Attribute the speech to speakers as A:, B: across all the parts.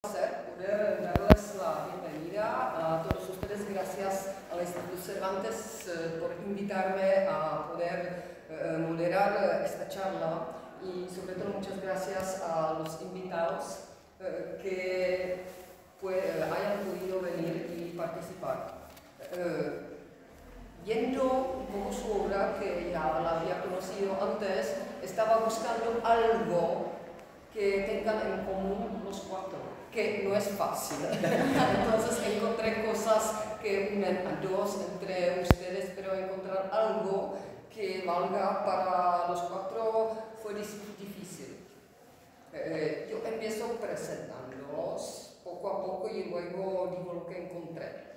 A: Poder darles la bienvenida a todos ustedes. Gracias al Instituto Cervantes por invitarme a poder moderar esta charla y sobre todo muchas gracias a los invitados que hayan podido venir y participar. Viendo un poco su obra, que ya la había conocido antes, estaba buscando algo que tengan en común los cuatro, que no es fácil. Entonces encontré cosas que unen a dos entre ustedes, pero encontrar algo que valga para los cuatro fue difícil. Yo empiezo presentándolos poco a poco y luego digo lo que encontré.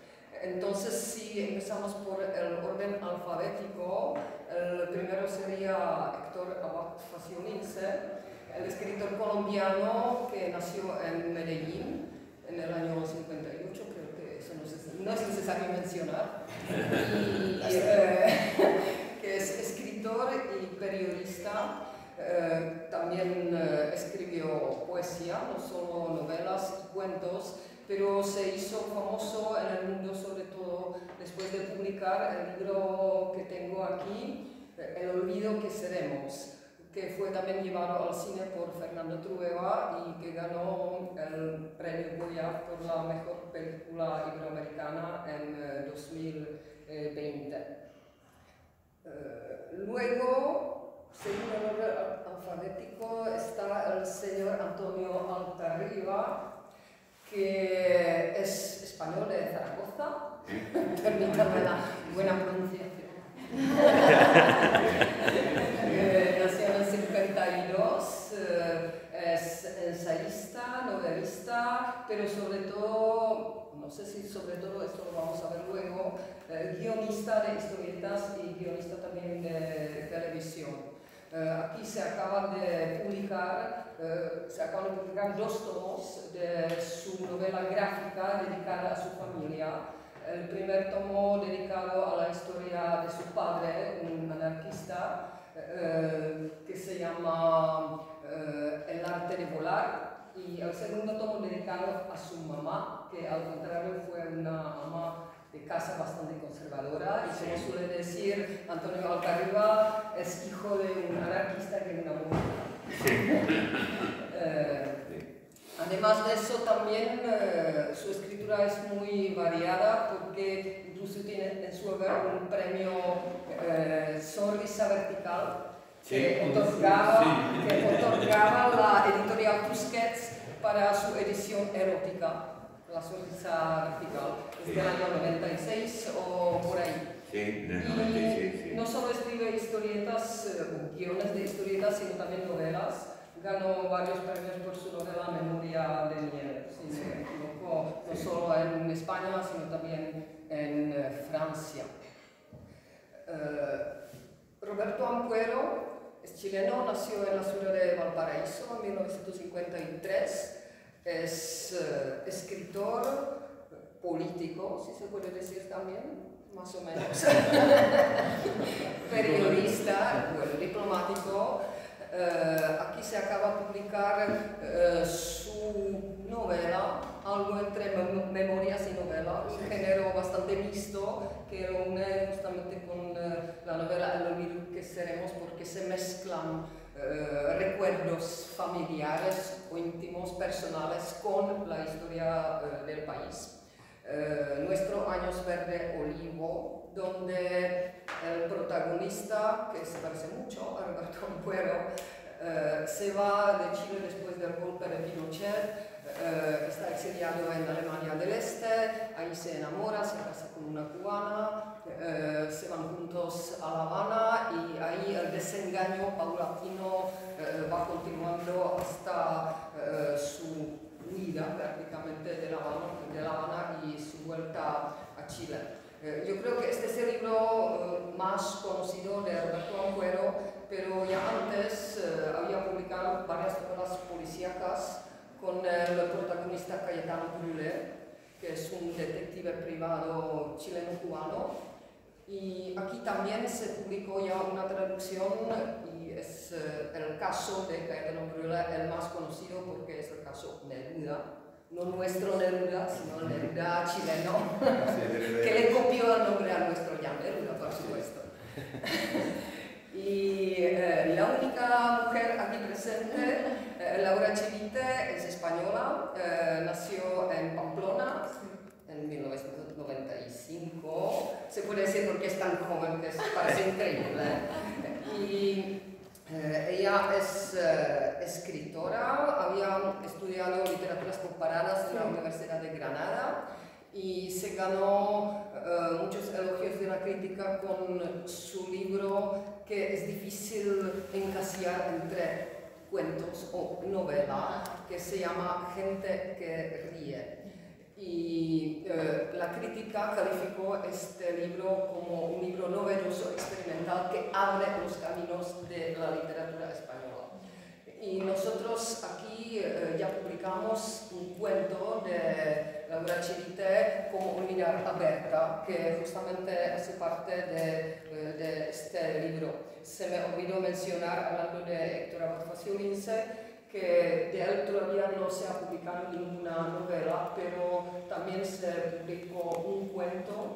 A: Entonces, si empezamos por el orden alfabético, el primero sería Héctor Abad Faciolince, el escritor colombiano que nació en Medellín en el año 58, creo que eso no es necesario mencionar, que es escritor y periodista. También escribió poesía, no solo novelas y cuentos, pero se hizo famoso en el mundo sobre todo después de publicar el libro que tengo aquí, El olvido que seremos, que fue también llevado al cine por Fernando Trueba y que ganó el premio Goya por la mejor película iberoamericana en 2020. Luego, según el orden alfabético, está el señor Antonio Altarriba, que es español de Zaragoza. Permítame la buena pronunciación. Nació en el 52, es ensayista, novelista, pero sobre todo, no sé si sobre todo, esto lo vamos a ver luego, guionista de historietas y guionista también de televisión. Aquí se acaban de publicar dos tomos de su novela gráfica dedicada a su familia. El primer tomo dedicado a la historia de su padre, un anarquista, que se llama El arte de volar, y el segundo tomo dedicado a su mamá, que al contrario fue una ama de casa bastante conservadora, y como suele decir Antonio Altarriba, es hijo de un anarquista que de una mujer. Además de eso, también su escritura es muy variada, porque incluso tiene en su hogar un premio Sonrisa Vertical que otorgaba la editorial Tusquets para su edición erótica, La Sonrisa Vertical, desde el año 96 o por ahí.
B: Sí, del 96, sí.
A: No solo escribe historietas, guiones de historietas, sino también novelas. Ganó varios premios por su novela Memoria de Nieve, si no me equivoco, no solo en España, sino también en Francia. Roberto Ampuero es chileno, nació en la ciudad de Valparaíso en 1953, es escritor, político, si se puede decir también, más o menos, periodista, bueno, diplomático. Aquí se acaba de publicar su novela, algo entre memorias y novela, un género bastante mixto que lo une justamente con la novela El olvido que seremos, porque se mezclan recuerdos familiares o íntimos, personales, con la historia del país. Nuestro Años Verde Olivo, donde el protagonista, que se parece mucho a Roberto Ampuero, se va de Chile después del golpe de Pinochet, está exiliado en Alemania del Este, ahí se enamora, se casa con una cubana, se van juntos a La Habana y ahí el desengaño paulatino va continuando hasta su huida prácticamente de La Habana y su vuelta a Chile. Yo creo que este es el libro más conocido de Roberto Ampuero, pero ya antes había publicado varias novelas policíacas con el protagonista Cayetano Brûlé, que es un detective privado chileno-cubano. Y aquí también se publicó ya una traducción y es el caso de Cayetano Brûlé el más conocido porque es el caso Neruda, no nuestro Neruda, sino Neruda chileno, que le copió el nombre a nuestro Jan Neruda, por supuesto. Y la única mujer aquí presente, Laura Chivite, es española, nació en Pamplona en 1995, se puede decir porque es tan joven que parece increíble. Y ella es escritora, había estudiado literaturas comparadas en la Universidad de Granada y se ganó muchos elogios de la crítica con su libro que es difícil encasillar entre cuentos o novela, que se llama Gente que ríe. Y la crítica calificó este libro como un libro novedoso, experimental, que abre los caminos de la literatura española. Y nosotros aquí ya publicamos un cuento de Laura Chivite como Unidad Aberta, que justamente hace parte de este libro. Se me olvidó mencionar, hablando de Héctor Abad Faciolince, que de él todavía no se ha publicado ninguna novela, pero también se publicó un cuento,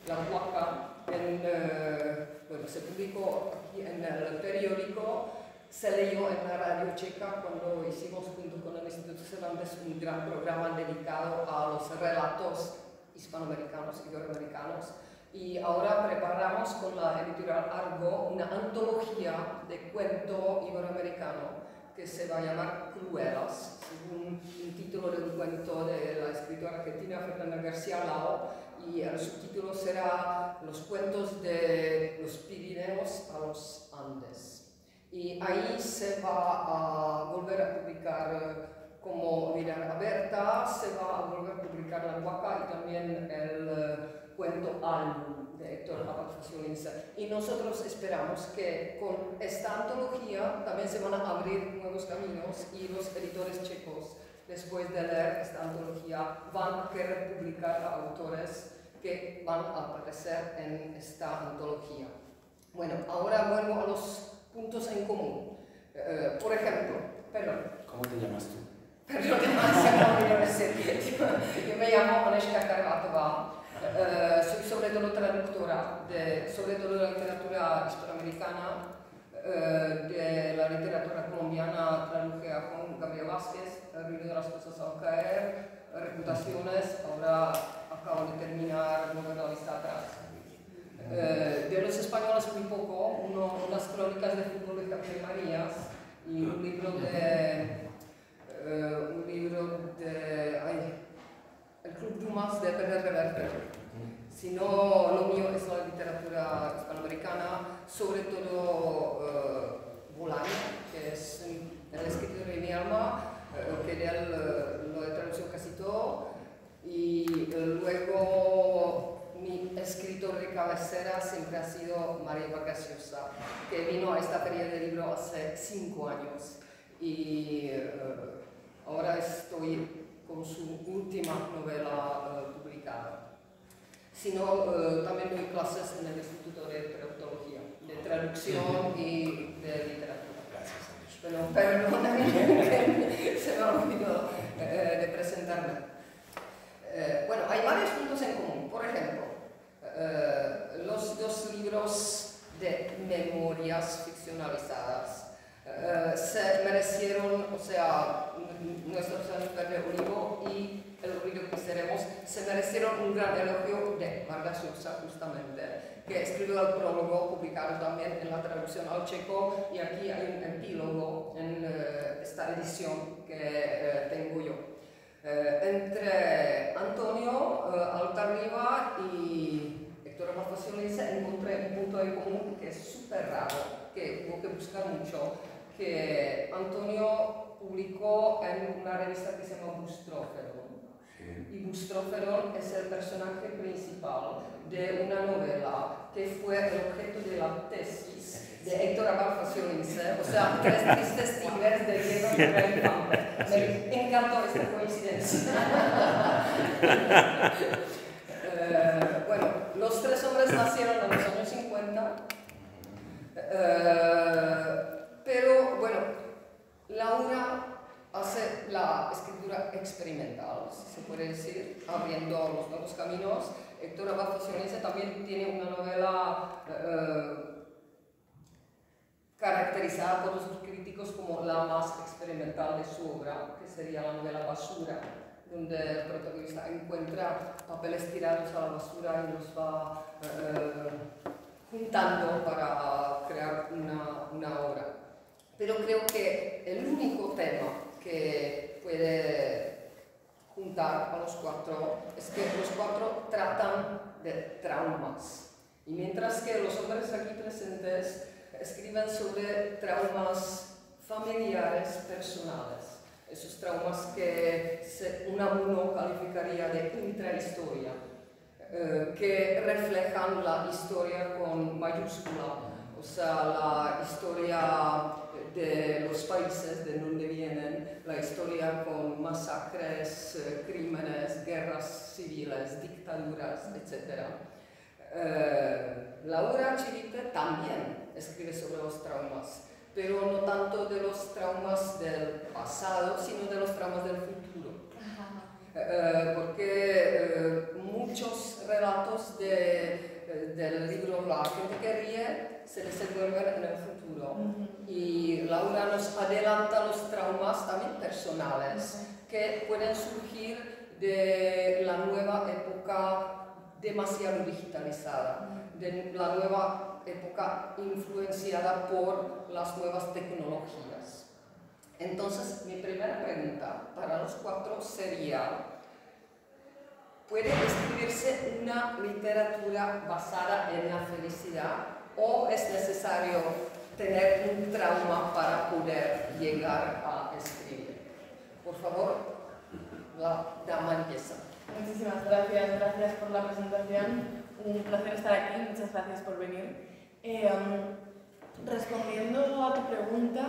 A: La Huaca, bueno, se publicó aquí en el periódico, se leyó en la radio checa cuando hicimos junto con el Instituto Cervantes un gran programa dedicado a los relatos hispanoamericanos y iberoamericanos. Y ahora preparamos con la editorial Argo una antología de cuento iberoamericano que se va a llamar Cruelas, según un título de un cuento de la escritora argentina Fernanda García Lao, y el subtítulo será Los cuentos de los Pirineos a los Andes. Y ahí se va a volver a publicar como Unidad Aberta, se va a volver a publicar La Huaca y también el cuento Álbum de Héctor Abad Faciolince. Y nosotros esperamos que con esta antología también se van a abrir nuevos caminos y los editores checos, después de leer esta antología, van a querer publicar a autores que van a aparecer en esta antología. Bueno, ahora vuelvo a los puntos en común. Por ejemplo, perdón.
C: ¿Cómo te llamas tú?
A: Perdón, yo me llamo Anežka Karvatová. Soy sobre todo traductora, sobre todo de la literatura hispanoamericana, de la literatura colombiana traduje a Juan Gabriel Vázquez, El ruido de las cosas al caer, Reputaciones, ahora acabo de terminar Novela Vista Atrás. De los españoles muy poco, unas crónicas de fútbol de Javier Marías y un libro de El Club Dumas de Pérez Reverte. Si no, lo mío es la literatura hispanoamericana, sobre todo Bolaño, que es el escritor de mi alma, que de él lo he traducido casi todo, y luego mi escritor de cabecera siempre ha sido Mario Vargas Llosa, que vino a esta feria de libro hace 5 años, y ahora estoy con su última novela publicada. Sino también doy clases en el Instituto de Traductología, de traducción y de literatura.
C: Gracias, Anežka.
A: Pero perdóname que se me olvidó de presentarme. Bueno, hay varios puntos en común. Por ejemplo, los 2 libros de memorias ficcionalizadas se merecieron, o sea, Nuestros años verde olivo y El ruido que seremos, se merecieron un gran elogio de Vargas Llosa, justamente, que escribió el prólogo, publicado también en la traducción al checo, y aquí hay un epílogo en esta edición que tengo yo. Entre Antonio Altarriba y Héctor Abad Faciolince encontré un punto en común que es súper raro, que hubo que buscar mucho, que Antonio publicó en una revista que se llama Bustróferon. Y Bustróferon es el personaje principal de una novela que fue el objeto de la tesis de Héctor Abad Faciolince, o sea, 3 tristes tigres de Diego Ferrer Infante. Me encantó esta coincidencia. Bueno, los 3 hombres nacieron en los años 50, pero bueno, Laura hace la escritura experimental, si se puede decir, abriendo los nuevos caminos. Héctor Abad Ficcionense también tiene una novela caracterizada por los críticos como la más experimental de su obra, que sería la novela Basura, donde el protagonista encuentra papeles tirados a la basura y los va juntando para crear una obra. Pero creo que el único tema que puede juntar a los cuatro es que los cuatro tratan de traumas. Y mientras que los hombres aquí presentes escriben sobre traumas familiares personales, esos traumas que uno calificaría de intrahistoria, que reflejan la historia con mayúscula, o sea, la historia de los países de donde vienen, la historia con masacres, crímenes, guerras civiles, dictaduras, etc. Laura Chivite también escribe sobre los traumas, pero no tanto de los traumas del pasado, sino de los traumas del futuro. Porque muchos relatos del libro La gente que ríe se desenvuelven en el futuro. Y Laura nos adelanta los traumas también personales que pueden surgir de la nueva época demasiado digitalizada, de la nueva época influenciada por las nuevas tecnologías. Entonces, mi primera pregunta para los cuatro sería: ¿puede escribirse una literatura basada en la felicidad o es necesario tener un trauma para poder llegar a escribir? Por favor, la dama empieza.
C: Muchísimas gracias, gracias por la presentación. Un placer estar aquí, muchas gracias por venir. Respondiendo a tu pregunta,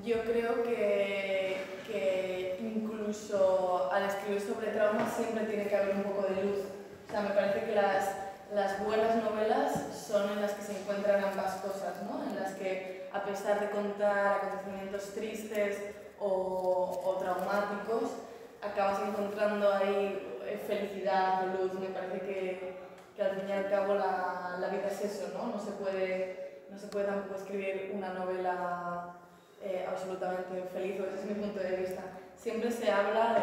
C: yo creo que incluso al escribir sobre traumas siempre tiene que haber un poco de luz. O sea, me parece que las buenas novelas son en las que se encuentran ambas cosas, ¿no? En las que, a pesar de contar acontecimientos tristes o traumáticos, acabas encontrando ahí felicidad, luz. Me parece que al fin y al cabo la vida es eso, ¿no? No se puede tampoco escribir una novela absolutamente feliz, o ese es mi punto de vista. Siempre se habla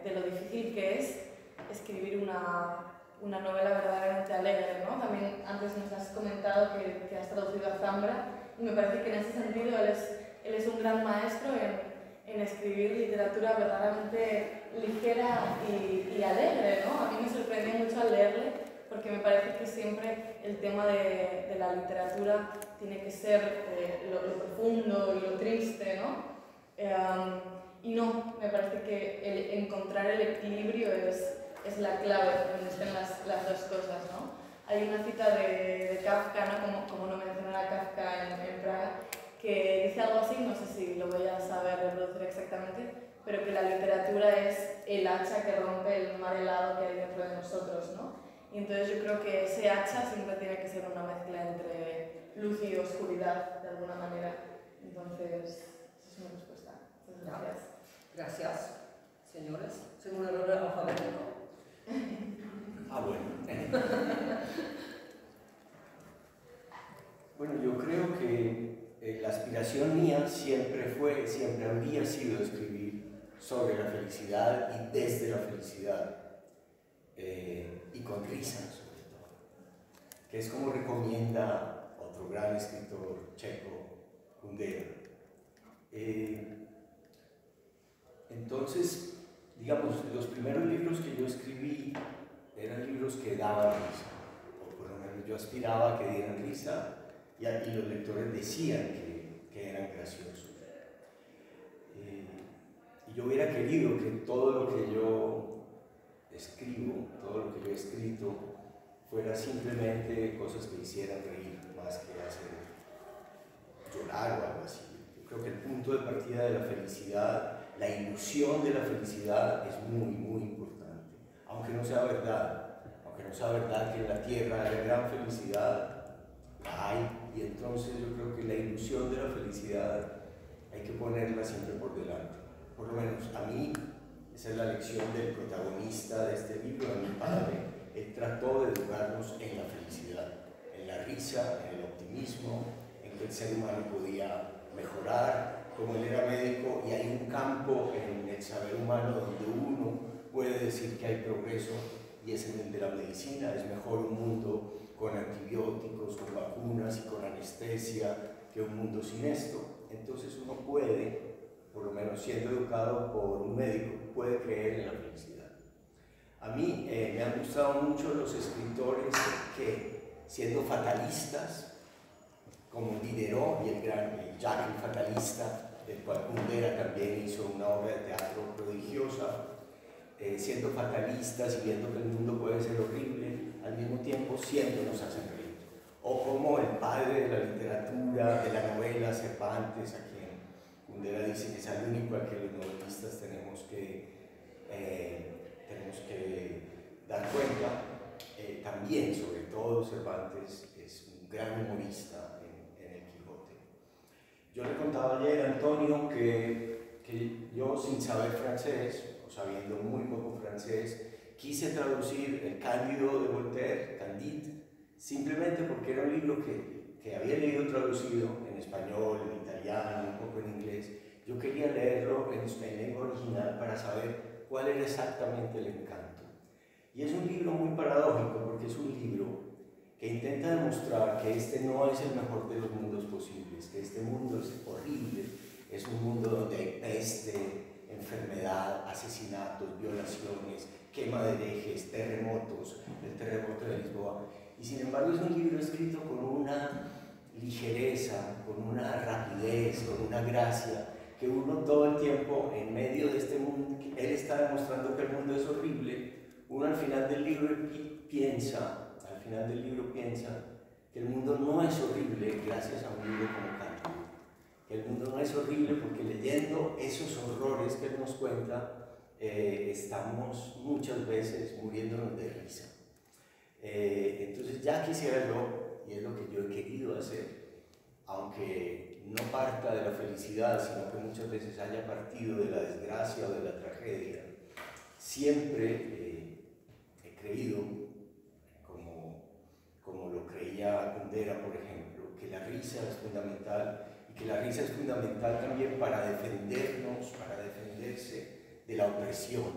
C: de lo difícil que es escribir una novela verdaderamente alegre, ¿no? También antes nos has comentado que has traducido a Zambra, y me parece que en ese sentido él es un gran maestro en escribir literatura verdaderamente ligera y alegre, ¿no? A mí me sorprendió mucho al leerle, porque me parece que siempre el tema de la literatura tiene que ser lo profundo y lo triste, ¿no? Y no, me parece que encontrar el equilibrio es la clave donde estén las dos cosas, ¿no? Hay una cita de Kafka, ¿no? Como no mencionar a Kafka en Praga, que dice algo así, no sé si lo voy a saber reproducir exactamente, pero que la literatura es el hacha que rompe el mar helado que hay dentro de nosotros, ¿no? Y entonces yo creo que ese hacha siempre tiene que ser una mezcla entre luz y oscuridad, de alguna manera. Entonces, esa es mi respuesta. Muchas gracias.
A: Gracias, señores. Según el orden alfabético.
B: Bueno. Bueno, yo creo que la aspiración mía siempre habría sido escribir sobre la felicidad y desde la felicidad. Y con risa, sobre todo, que es como recomienda otro gran escritor checo, Kundera. Entonces, digamos, los primeros libros que yo escribí eran libros que daban risa, o por lo menos yo aspiraba a que dieran risa, y los lectores decían que eran graciosos. Y yo hubiera querido que todo lo que yo escribo, todo lo que yo he escrito, fuera simplemente cosas que hicieran reír, más que hacer llorar o algo así. Yo creo que el punto de partida de la felicidad, la ilusión de la felicidad es muy, muy importante. Aunque no sea verdad que en la tierra hay gran felicidad, la hay, y entonces yo creo que la ilusión de la felicidad hay que ponerla siempre por delante. Por lo menos a mí Esa es la lección del protagonista de este libro, de mi padre. Él trató de educarnos en la felicidad, en la risa, en el optimismo, en que el ser humano podía mejorar. Como él era médico y hay un campo en el saber humano donde uno puede decir que hay progreso, y es en el de la medicina. Es mejor un mundo con antibióticos, con vacunas y con anestesia que un mundo sin esto. Entonces uno puede, por lo menos siendo educado por un médico, puede creer en la felicidad. A mí me han gustado mucho los escritores que, siendo fatalistas, como Diderot y el gran Jacques el fatalista, del cual Kundera también hizo una obra de teatro prodigiosa, siendo fatalistas y viendo que el mundo puede ser horrible, al mismo tiempo siempre nos hacen reír. O como el padre de la literatura, de la novela, Cervantes, a quien Kundera dice que es el único al que los novelistas tenemos que dar cuenta. También, sobre todo, Cervantes es un gran humorista en el Quijote. Yo le contaba ayer a Antonio que yo, sin saber francés, o sabiendo muy poco francés, quise traducir el Cándido de Voltaire, Candide, simplemente porque era un libro que había leído traducido en español, en italiano, un poco en inglés. Yo quería leerlo en lengua original para saber cuál era exactamente el encanto. Y es un libro muy paradójico, porque es un libro que intenta demostrar que este no es el mejor de los mundos posibles, que este mundo es horrible, es un mundo donde hay peste, enfermedad, asesinatos, violaciones, quema de herejes, terremotos, el terremoto de Lisboa. Y sin embargo es un libro escrito con una ligereza, con una rapidez, con una gracia, que uno todo el tiempo, en medio de este mundo, él está demostrando que el mundo es horrible, uno al final del libro piensa que el mundo no es horrible gracias a un libro como Cándido. Que el mundo no es horrible porque leyendo esos horrores que él nos cuenta, estamos muchas veces muriéndonos de risa. Entonces ya quisiera yo, y es lo que yo he querido hacer, aunque no parta de la felicidad, sino que muchas veces haya partido de la desgracia o de la tragedia, siempre he creído, como lo creía Kundera, por ejemplo, que la risa es fundamental, y que la risa es fundamental también para defendernos, para defenderse de la opresión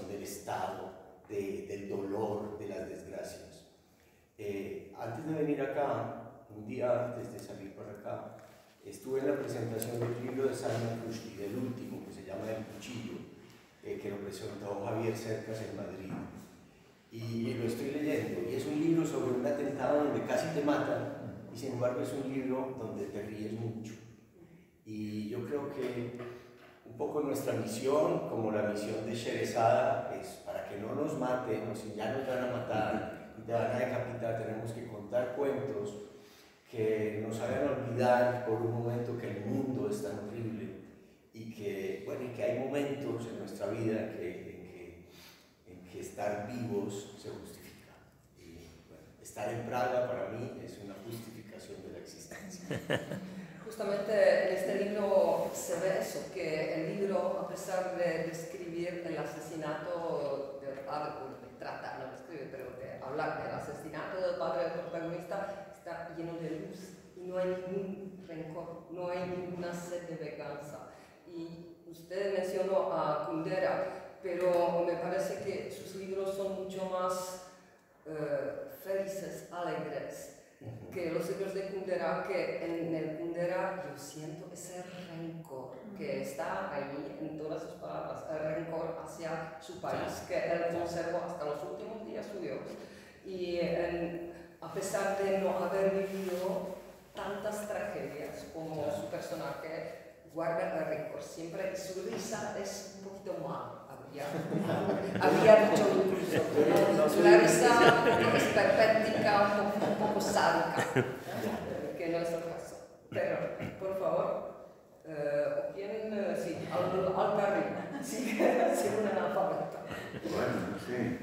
B: del Estado, del dolor, de las desgracias. Antes de venir acá, un día antes de salir para acá, estuve en la presentación del libro de Salman Rushdie, del último, que se llama El Cuchillo, que lo presentó Javier Cercas en Madrid. Y lo estoy leyendo, y es un libro sobre un atentado donde casi te matan, y sin embargo es un libro donde te ríes mucho. Y yo creo que un poco nuestra misión, como la misión de Sherezada, es para que no nos maten, o si ya nos van a matar y te van a decapitar, tenemos que contar cuentos que nos hagan olvidar por un momento que el mundo es tan horrible, y que hay momentos en nuestra vida en que estar vivos se justifica. Y estar en Praga para mí es una justificación de la existencia.
A: Justamente en este libro se ve eso, que el libro, a pesar de describir el asesinato del padre, trata, no describe, pero de hablar del asesinato del padre del protagonista, está lleno de luz y no hay ningún rencor, no hay ninguna sed de venganza. Y usted mencionó a Kundera, pero me parece que sus libros son mucho más felices, alegres, que los libros de Kundera, que en el Kundera yo siento ese rencor que está ahí en todas sus palabras, el rencor hacia su país, que él conservó hasta los últimos días suyos. Y a pesar de no haber vivido tantas tragedias como su personaje, guarda el rencor siempre, y su risa es un poquito mal. Había dicho incluso, la risa es perpética, un poco sádica, que no es el caso. Pero, por favor, ¿quién? Sí, al carril, sí, un analfabeto.
D: Bueno, no sé,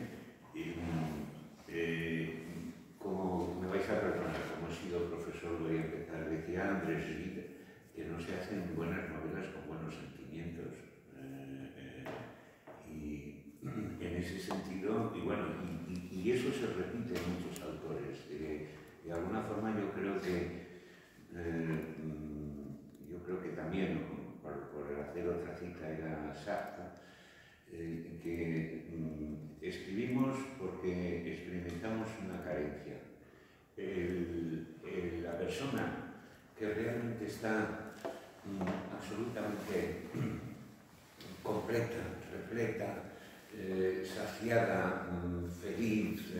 D: como me vais a perdonar, como he sido profesor, voy a empezar. Decía Andrés Gide que no se hacen buenas novelas con buenos sentimientos. ese sentido, y bueno, y eso se repite en muchos autores. De alguna forma yo creo que también, por hacer otra cita, era Sartre, que escribimos porque experimentamos una carencia. La persona que realmente está absolutamente completa, repleta, saciada, feliz,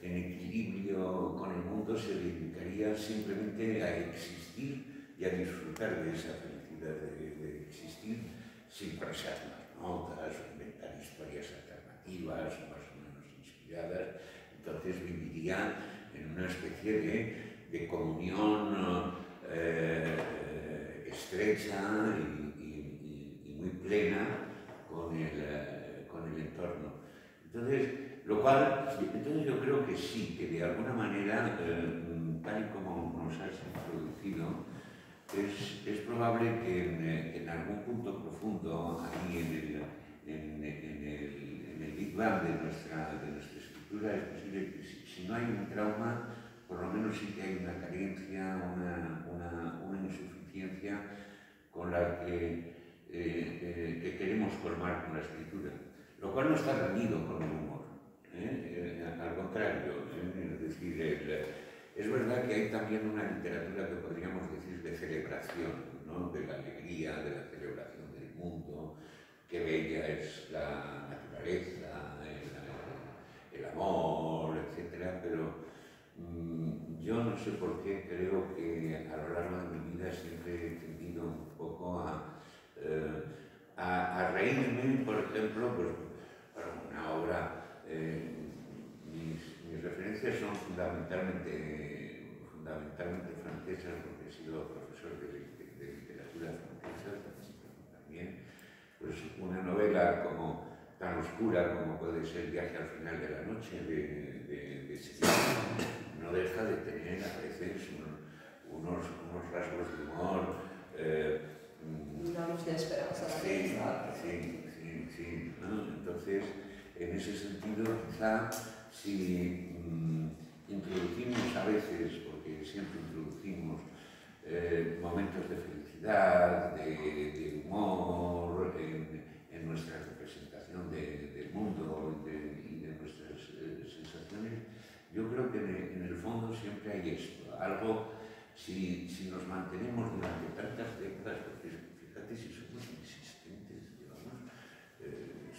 D: en equilibrio con el mundo, se dedicaría simplemente a existir y a disfrutar de esa felicidad de existir sin pensar las notas, o inventar historias alternativas más o menos inspiradas. Entonces viviría en una especie de comunión estrecha y muy plena con el entorno. Entonces yo creo que sí, que de alguna manera, tal y como nos has introducido, es probable que en algún punto profundo, ahí en el Big Bang de nuestra escritura, es posible que si no hay un trauma, por lo menos sí que hay una carencia, una insuficiencia con la que queremos formar con la escritura, lo cual no está reñido con el humor, al contrario, es decir, es verdad que hay también una literatura que podríamos decir de celebración, ¿no? De la alegría, de la celebración del mundo, qué bella es la naturaleza, el amor, etc. Pero yo no sé por qué, creo que a lo largo de mi vida siempre he tendido un poco a reírme, por ejemplo, pues, para una obra. Mis referencias son fundamentalmente francesas, porque he sido profesor de literatura francesa también. Pues una novela tan oscura como puede ser Viaje al final de la noche de Sevilla, no deja de tener a veces unos rasgos de humor.
A: Una luz de esperanza.
D: Sí, ¿no? Entonces, en ese sentido, quizá si introducimos a veces, porque siempre introducimos momentos de felicidad, de humor en nuestra representación del mundo y de nuestras sensaciones, yo creo que en el fondo siempre hay esto, algo, si nos mantenemos durante tantas décadas, porque fíjate si somos insistentes,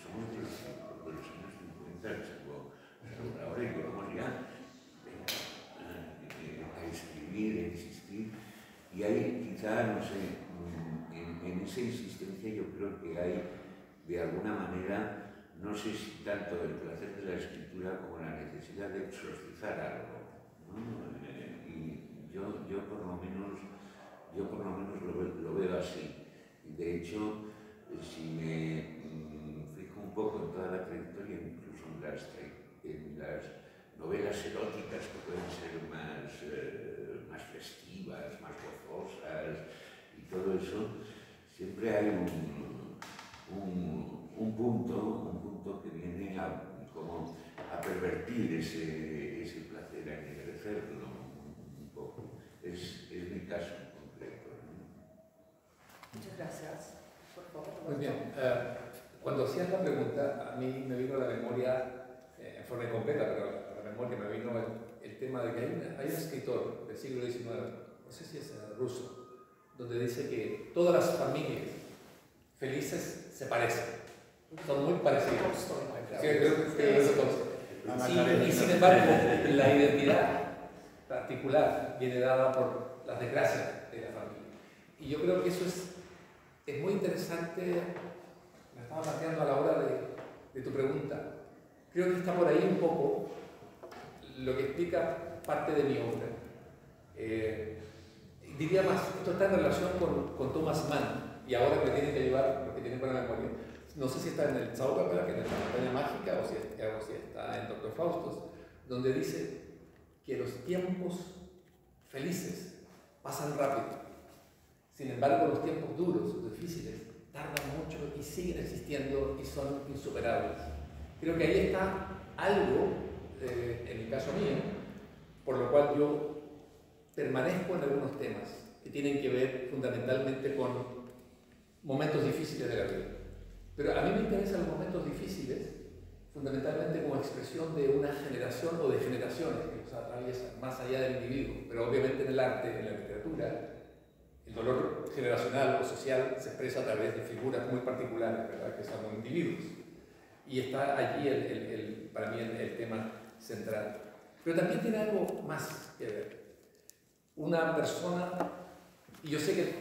D: somos de los años 50, ahora llevamos ya a escribir, a insistir, y hay quizá, no sé, en esa insistencia yo creo que hay de alguna manera, no sé si tanto el placer de la escritura como la necesidad de exorcizar algo, ¿no? Y yo por lo menos lo veo así. De hecho, si me fijo un poco en toda la trayectoria, incluso en las novelas eróticas que pueden ser más festivas, más gozosas y todo eso, siempre hay un punto que viene a pervertir ese placer, a engrecerlo un poco. Es mi caso en concreto, ¿no?
A: Muchas gracias. Por favor.
E: Muy bien. Cuando hacías la pregunta, a mí me vino a la memoria, en forma incompleta, pero a la memoria me vino el tema de que hay un escritor del siglo XIX, no sé si es ruso, donde dice que todas las familias felices se parecen, son muy parecidas. Sí, creo que eso y sin embargo, la identidad particular viene dada por las desgracias de la familia. Y yo creo que eso es muy interesante, me estaba planteando a la hora de tu pregunta. Creo que está por ahí un poco lo que explica parte de mi obra. Diría más, esto está en relación con Thomas Mann, y ahora me tienen que llevar, porque tienen buena memoria. No sé si está en el Zauberberg, que es la montaña mágica, o si está en Dr. Faustus, donde dice que los tiempos felices pasan rápido. Sin embargo, los tiempos duros, difíciles, tardan mucho y siguen existiendo y son insuperables. Creo que ahí está algo, en el caso mío, por lo cual yo permanezco en algunos temas que tienen que ver fundamentalmente con momentos difíciles de la vida. Pero a mí me interesan los momentos difíciles fundamentalmente como expresión de una generación o de generaciones que nos atraviesan más allá del individuo, pero obviamente en el arte, en la literatura, el dolor generacional o social se expresa a través de figuras muy particulares, ¿verdad? Que son individuos. Y está allí para mí el tema central. Pero también tiene algo más que ver. Una persona, y yo sé que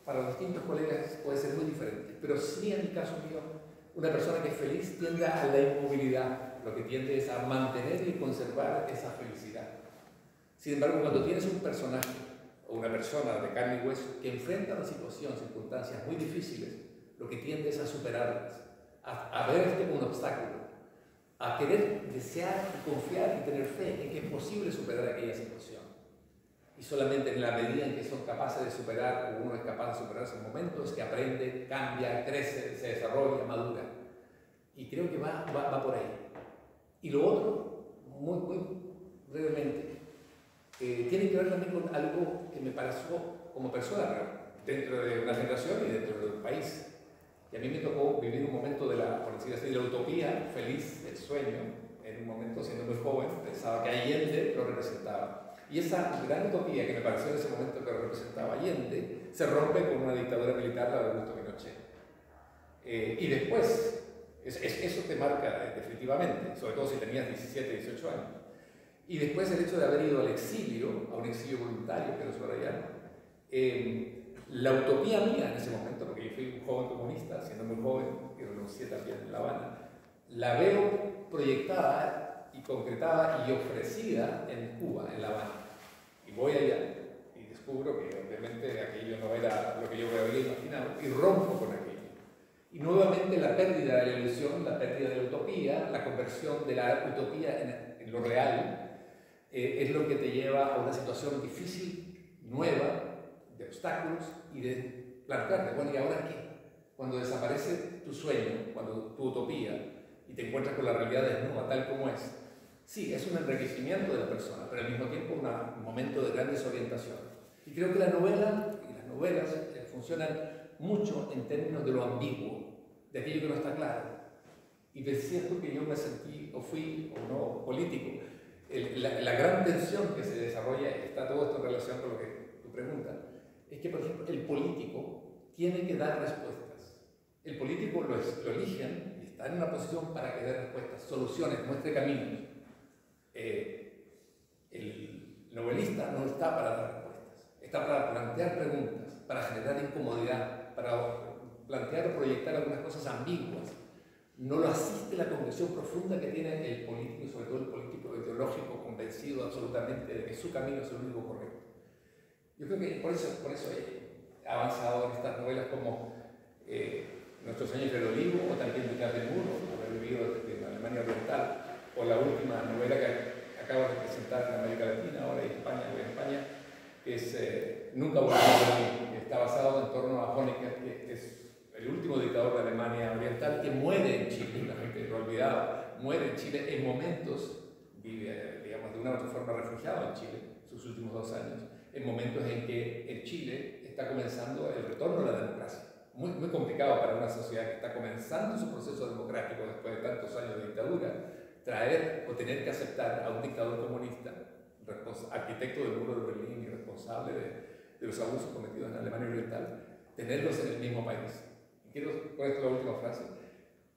E: para los distintos colegas puede ser muy diferente, pero sí en el caso mío, una persona que es feliz tiende a la inmovilidad, lo que tiende es a mantener y conservar esa felicidad. Sin embargo, cuando tienes un personaje o una persona de carne y hueso que enfrenta una situación, circunstancias muy difíciles, lo que tiende es a superarlas, a ver esto como un obstáculo, a querer, desear y confiar y tener fe en que es posible superar aquella situación. Y solamente en la medida en que son capaces de superar, o uno es capaz de superar esos momentos, que aprende, cambia, crece, se desarrolla, madura. Y creo que va por ahí. Y lo otro, muy brevemente, tiene que ver también con algo que me pareció como persona, dentro de una generación y dentro del país. Y a mí me tocó vivir un momento de la, por decir así, de la utopía feliz, del sueño. En un momento, siendo muy joven, pensaba que Allende lo representaba. Y esa gran utopía que me pareció en ese momento que representaba Allende se rompe con una dictadura militar, la de Augusto Pinochet. Y después, eso te marca definitivamente, sobre todo si tenías 17, 18 años. Y después el hecho de haber ido al exilio, a un exilio voluntario, que no es la utopía mía en ese momento, porque yo fui un joven comunista, siendo muy joven, y renuncié también en La Habana, la veo proyectada y concretada y ofrecida en Cuba, en La Habana. Y voy allá y descubro que obviamente aquello no era lo que yo me había imaginado y rompo con aquello. Y nuevamente la pérdida de la ilusión, la pérdida de la utopía, la conversión de la utopía en lo real, es lo que te lleva a una situación difícil, nueva, de obstáculos y de plantearte, bueno, ¿y ahora qué? Cuando desaparece tu sueño, cuando tu utopía, y te encuentras con la realidad desnuda, tal como es. Sí, es un enriquecimiento de la persona, pero al mismo tiempo un momento de gran desorientación. Y creo que la novela y las novelas funcionan mucho en términos de lo ambiguo, de aquello que no está claro. Y es cierto que yo me sentí, o fui, o no, político. La gran tensión que se desarrolla, está todo esto en relación con lo que tú preguntas, es que, por ejemplo, el político tiene que dar respuestas. El político lo eligen y está en una posición para que dé respuestas, soluciones, muestre caminos. El novelista no está para dar respuestas, está para plantear preguntas, para generar incomodidad, para plantear o proyectar algunas cosas ambiguas. No lo asiste la convicción profunda que tiene el político, y sobre todo el político ideológico, convencido absolutamente de que su camino es el único correcto. Yo creo que por eso he avanzado en estas novelas como Nuestros años del olivo, o también Detrás del muro, haber vivido en Alemania Oriental, o la última novela que acabo de presentar en América Latina, ahora en España, que es Nunca volveré a Berlín, que está basado en torno a Honecker, que es el último dictador de Alemania Oriental, que muere en Chile, la gente lo ha olvidado, muere en Chile en momentos, vive, digamos, de una u otra forma refugiado en Chile, sus últimos 2 años, en momentos en que en Chile está comenzando el retorno a la democracia. Muy complicado para una sociedad que está comenzando su proceso democrático después de tantos años de dictadura, traer o tener que aceptar a un dictador comunista, arquitecto del muro de Berlín y responsable de los abusos cometidos en Alemania Oriental, tenerlos en el mismo país. Y quiero con esto la última frase.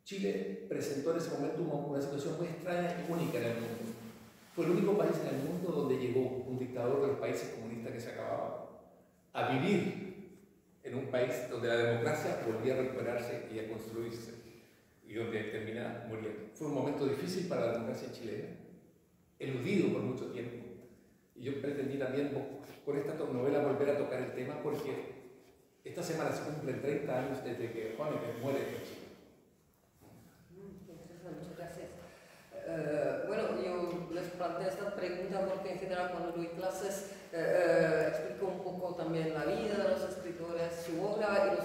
E: Chile presentó en ese momento una situación muy extraña y única en el mundo. Fue el único país en el mundo donde llegó un dictador de los países comunistas que se acababan a vivir en un país donde la democracia volvía a recuperarse y a construirse, y donde termina muriendo. Fue un momento difícil para la democracia chilena, eludido por mucho tiempo. Y yo pretendí también con esta novela volver a tocar el tema, porque esta semana se cumplen 30 años desde que Honecker muere en Chile.
A: Muchas gracias. Bueno, yo les planteo esta pregunta porque en general cuando doy clases explico un poco también la vida de los escritores, su obra, y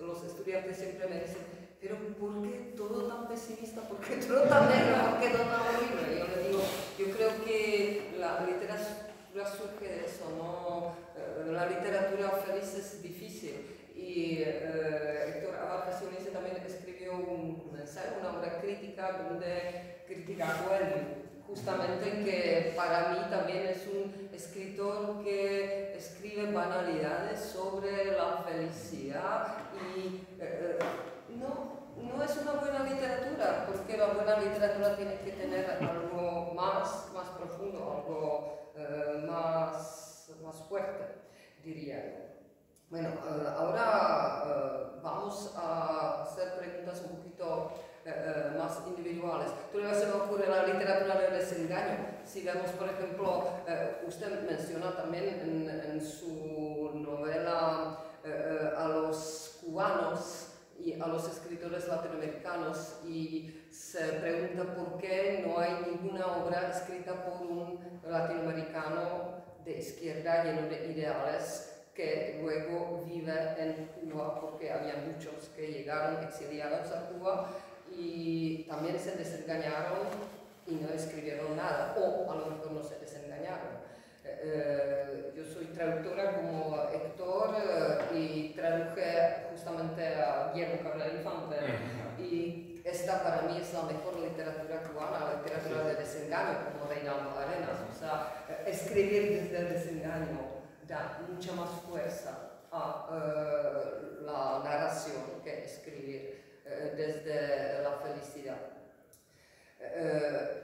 A: los estudiantes siempre me dicen, pero ¿por qué todo tan pesimista? ¿Por qué todo tan negro? ¿Por qué todo tan horrible? Yo le digo, yo creo que la literatura surge de eso, ¿no? La literatura feliz es difícil. Y Héctor Abad Pacionice también escribió un ensayo, una obra crítica donde critica a Coelho, justamente, que para mí también es un escritor que escribe banalidades sobre la felicidad y no es una buena literatura, porque la buena literatura tiene que tener algo más profundo, algo más fuerte, diría yo. Bueno, ahora vamos a hacer preguntas un poquito más individuales. Todavía se me ocurre la literatura del desengaño. Si vemos, por ejemplo, usted menciona también en su novela a los cubanos y a los escritores latinoamericanos, y se pregunta por qué no hay ninguna obra escrita por un latinoamericano de izquierda lleno de ideales que luego vive en Cuba, porque había muchos que llegaron exiliados a Cuba y también se desengañaron y no escribieron nada, o a lo mejor no se desengañaron. Yo soy traductora como Héctor y traduje justamente a Guillermo Cabrera Infante, y esta para mí es la mejor literatura cubana, la literatura de desengaño, como Reinaldo Arenas. O sea, escribir desde el desengaño da mucha más fuerza a la narración que escribir desde la felicidad.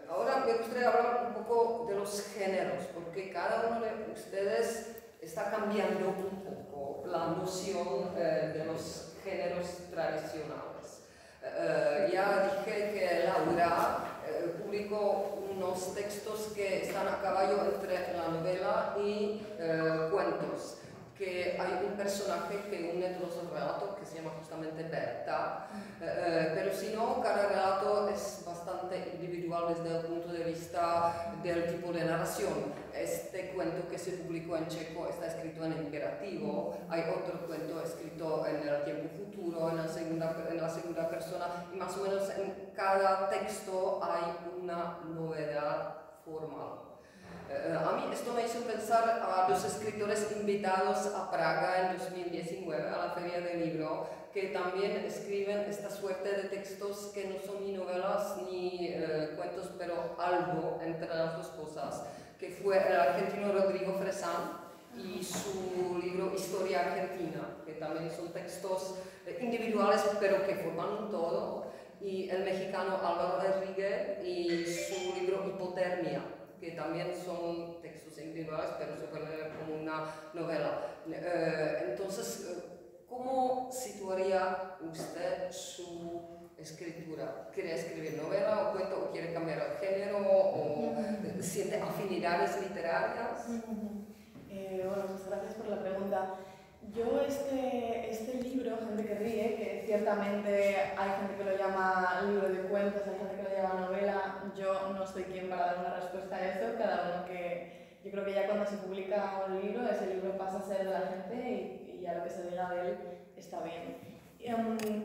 A: Ahora me gustaría hablar un poco de los géneros, porque cada uno de ustedes está cambiando un poco la noción de los géneros tradicionales. Ya dije que Laura publicó unos textos que están a caballo entre la novela y cuentos, que hay un personaje que une todos los relatos que se llama justamente Berta, pero si no, cada relato es bastante individual desde el punto de vista del tipo de narración. Este cuento que se publicó en checo está escrito en imperativo, hay otro cuento escrito en el tiempo futuro, en la segunda persona, y más o menos en cada texto hay una novedad formal. A mí esto me hizo pensar a los escritores invitados a Praga en 2019 a la Feria del Libro, que también escriben esta suerte de textos que no son ni novelas ni cuentos, pero algo entre las dos cosas, que fue el argentino Rodrigo Fresán y su libro Historia Argentina, que también son textos individuales pero que forman un todo, y el mexicano Álvaro Enrique y su libro Hipotermia, que también son textos individuales, pero se pueden leer como una novela. Entonces, ¿cómo situaría usted su escritura? ¿Quiere escribir novela o cuento, o quiere cambiar el género, o siente afinidades literarias?
C: Bueno, muchas gracias por la pregunta. Yo este libro, Gente que ríe, que ciertamente hay gente que lo llama libro de cuentos, hay gente que lo llama novela, yo no soy quien para dar una respuesta a eso, cada uno que... Yo creo que ya cuando se publica un libro, ese libro pasa a ser de la gente y ya lo que se diga de él está bien.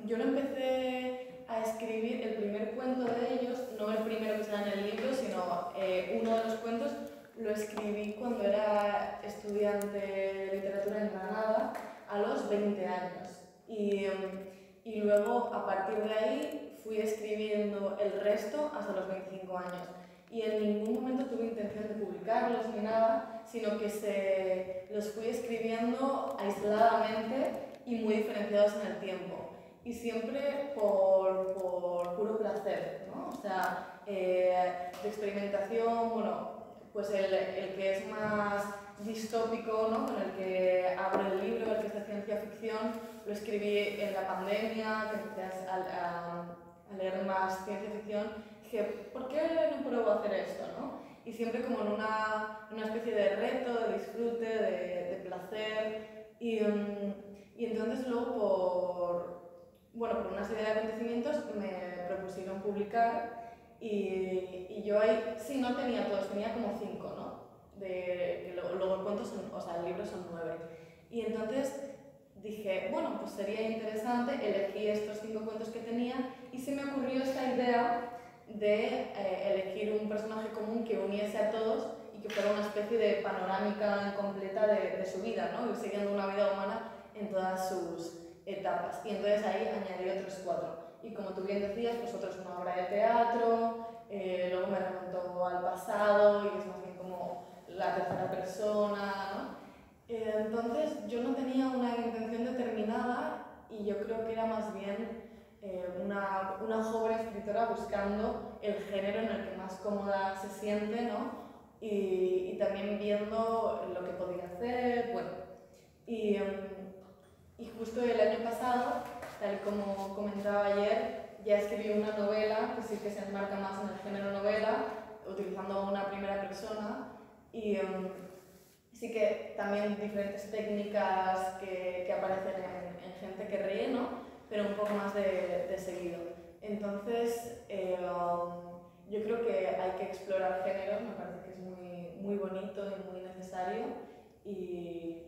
C: Yo lo empecé a escribir, el primer cuento de ellos, no el primero que se da en el libro, sino uno de los cuentos, lo escribí cuando era estudiante de literatura en Granada, a los 20 años. Y luego, a partir de ahí, fui escribiendo el resto hasta los 25 años. Y en ningún momento tuve intención de publicarlos ni nada, sino que los fui escribiendo aisladamente y muy diferenciados en el tiempo. Y siempre por puro placer, ¿no? O sea, de experimentación, bueno, pues el que es más distópico, ¿no? Con el que abro el libro, el que es de ciencia ficción, lo escribí en la pandemia, que empecé a leer más ciencia ficción. Dije, ¿por qué no pruebo a hacer esto, no? Y siempre como en una especie de reto, de disfrute, de placer. Y entonces luego por una serie de acontecimientos me propusieron publicar. Y yo ahí, sí, no tenía todos, tenía como 5, ¿no? Luego el cuento son, o sea, el libro son 9. Y entonces dije, bueno, pues sería interesante, elegí estos 5 cuentos que tenía y se me ocurrió esta idea de elegir un personaje común que uniese a todos y que fuera una especie de panorámica completa de su vida, ¿no? Ir siguiendo una vida humana en todas sus etapas. Y entonces ahí añadí otros 4. Y como tú bien decías, pues otro es una obra de teatro, luego me remontó al pasado y es más bien como la tercera persona, ¿no? Entonces yo no tenía una intención determinada y yo creo que era más bien una joven escritora buscando el género en el que más cómoda se siente, ¿no? Y también viendo lo que podía hacer, bueno. Y justo el año pasado, tal como comentaba ayer, ya escribí una novela que sí que se enmarca más en el género novela, utilizando una primera persona y sí que también diferentes técnicas que aparecen en Gente que ríe, ¿no? Pero un poco más de seguido. Entonces, yo creo que hay que explorar géneros, me parece que es muy bonito y muy necesario y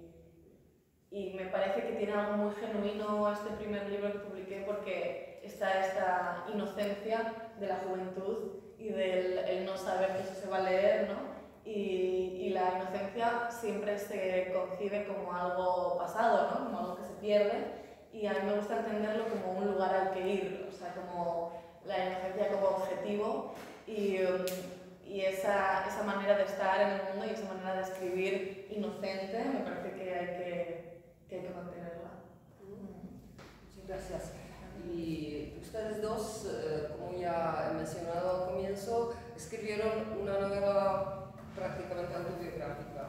C: me parece que tiene algo muy genuino este primer libro que publiqué porque está esta inocencia de la juventud y del el no saber que eso se va a leer, ¿no? Y la inocencia siempre se concibe como algo pasado, ¿no? Como algo que se pierde y a mí me gusta entenderlo como un lugar al que ir, o sea, como la inocencia como objetivo y esa manera de estar en el mundo y esa manera de escribir inocente me parece que hay que mantenerla.
A: Muchas gracias. Y ustedes dos, como ya he mencionado al comienzo, escribieron una novela prácticamente autobiográfica,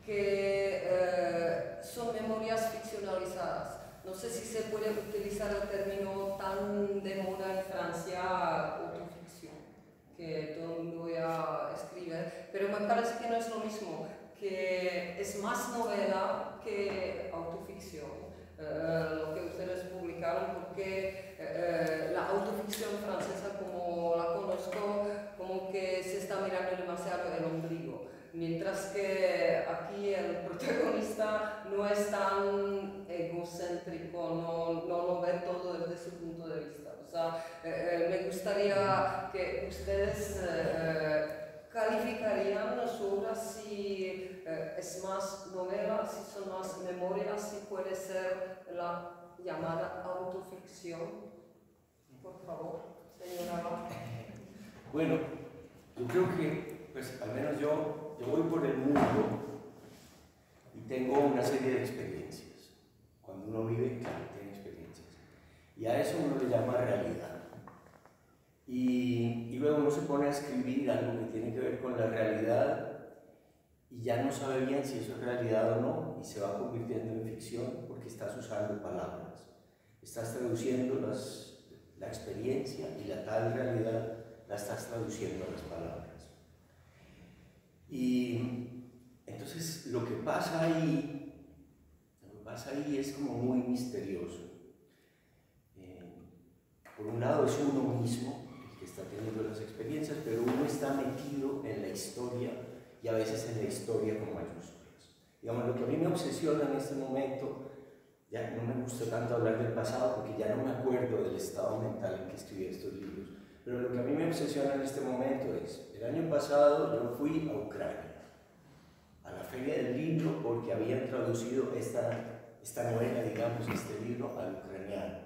A: que son memorias ficcionalizadas. No sé si se puede utilizar el término tan de moda en Francia, autoficción, que todo el mundo ya escribe, pero me parece que no es lo mismo, que es más novela que autoficción. Lo que ustedes publicaron, porque la autoficción francesa, como la conozco, como que se está mirando demasiado el ombligo, mientras que aquí el protagonista no es tan egocéntrico, no lo ve todo desde su punto de vista. O sea, me gustaría que ustedes calificarían su obra si es más novela, si son más memorias, si puede ser la llamada autoficción. Por favor, señora.
B: Bueno, yo creo que, pues al menos yo voy por el mundo y tengo una serie de experiencias. Cuando uno vive, claro, tiene experiencias. Y a eso uno le llama realidad. Y luego uno se pone a escribir algo que tiene que ver con la realidad y ya no sabe bien si eso es realidad o no y se va convirtiendo en ficción porque estás usando palabras. Estás traduciendo la experiencia y la tal realidad la estás traduciendo a las palabras. Y entonces lo que pasa ahí es como muy misterioso. Por un lado es uno mismo el que está teniendo las experiencias, pero uno está metido en la historia y a veces en la historia con mayúsculas. Digamos, lo que a mí me obsesiona en este momento, ya no me gusta tanto hablar del pasado porque ya no me acuerdo del estado mental en que escribí estos libros, pero lo que a mí me obsesiona en este momento es, el año pasado yo fui a Ucrania, a la Feria del Libro, porque habían traducido esta novela, digamos, este libro al ucraniano.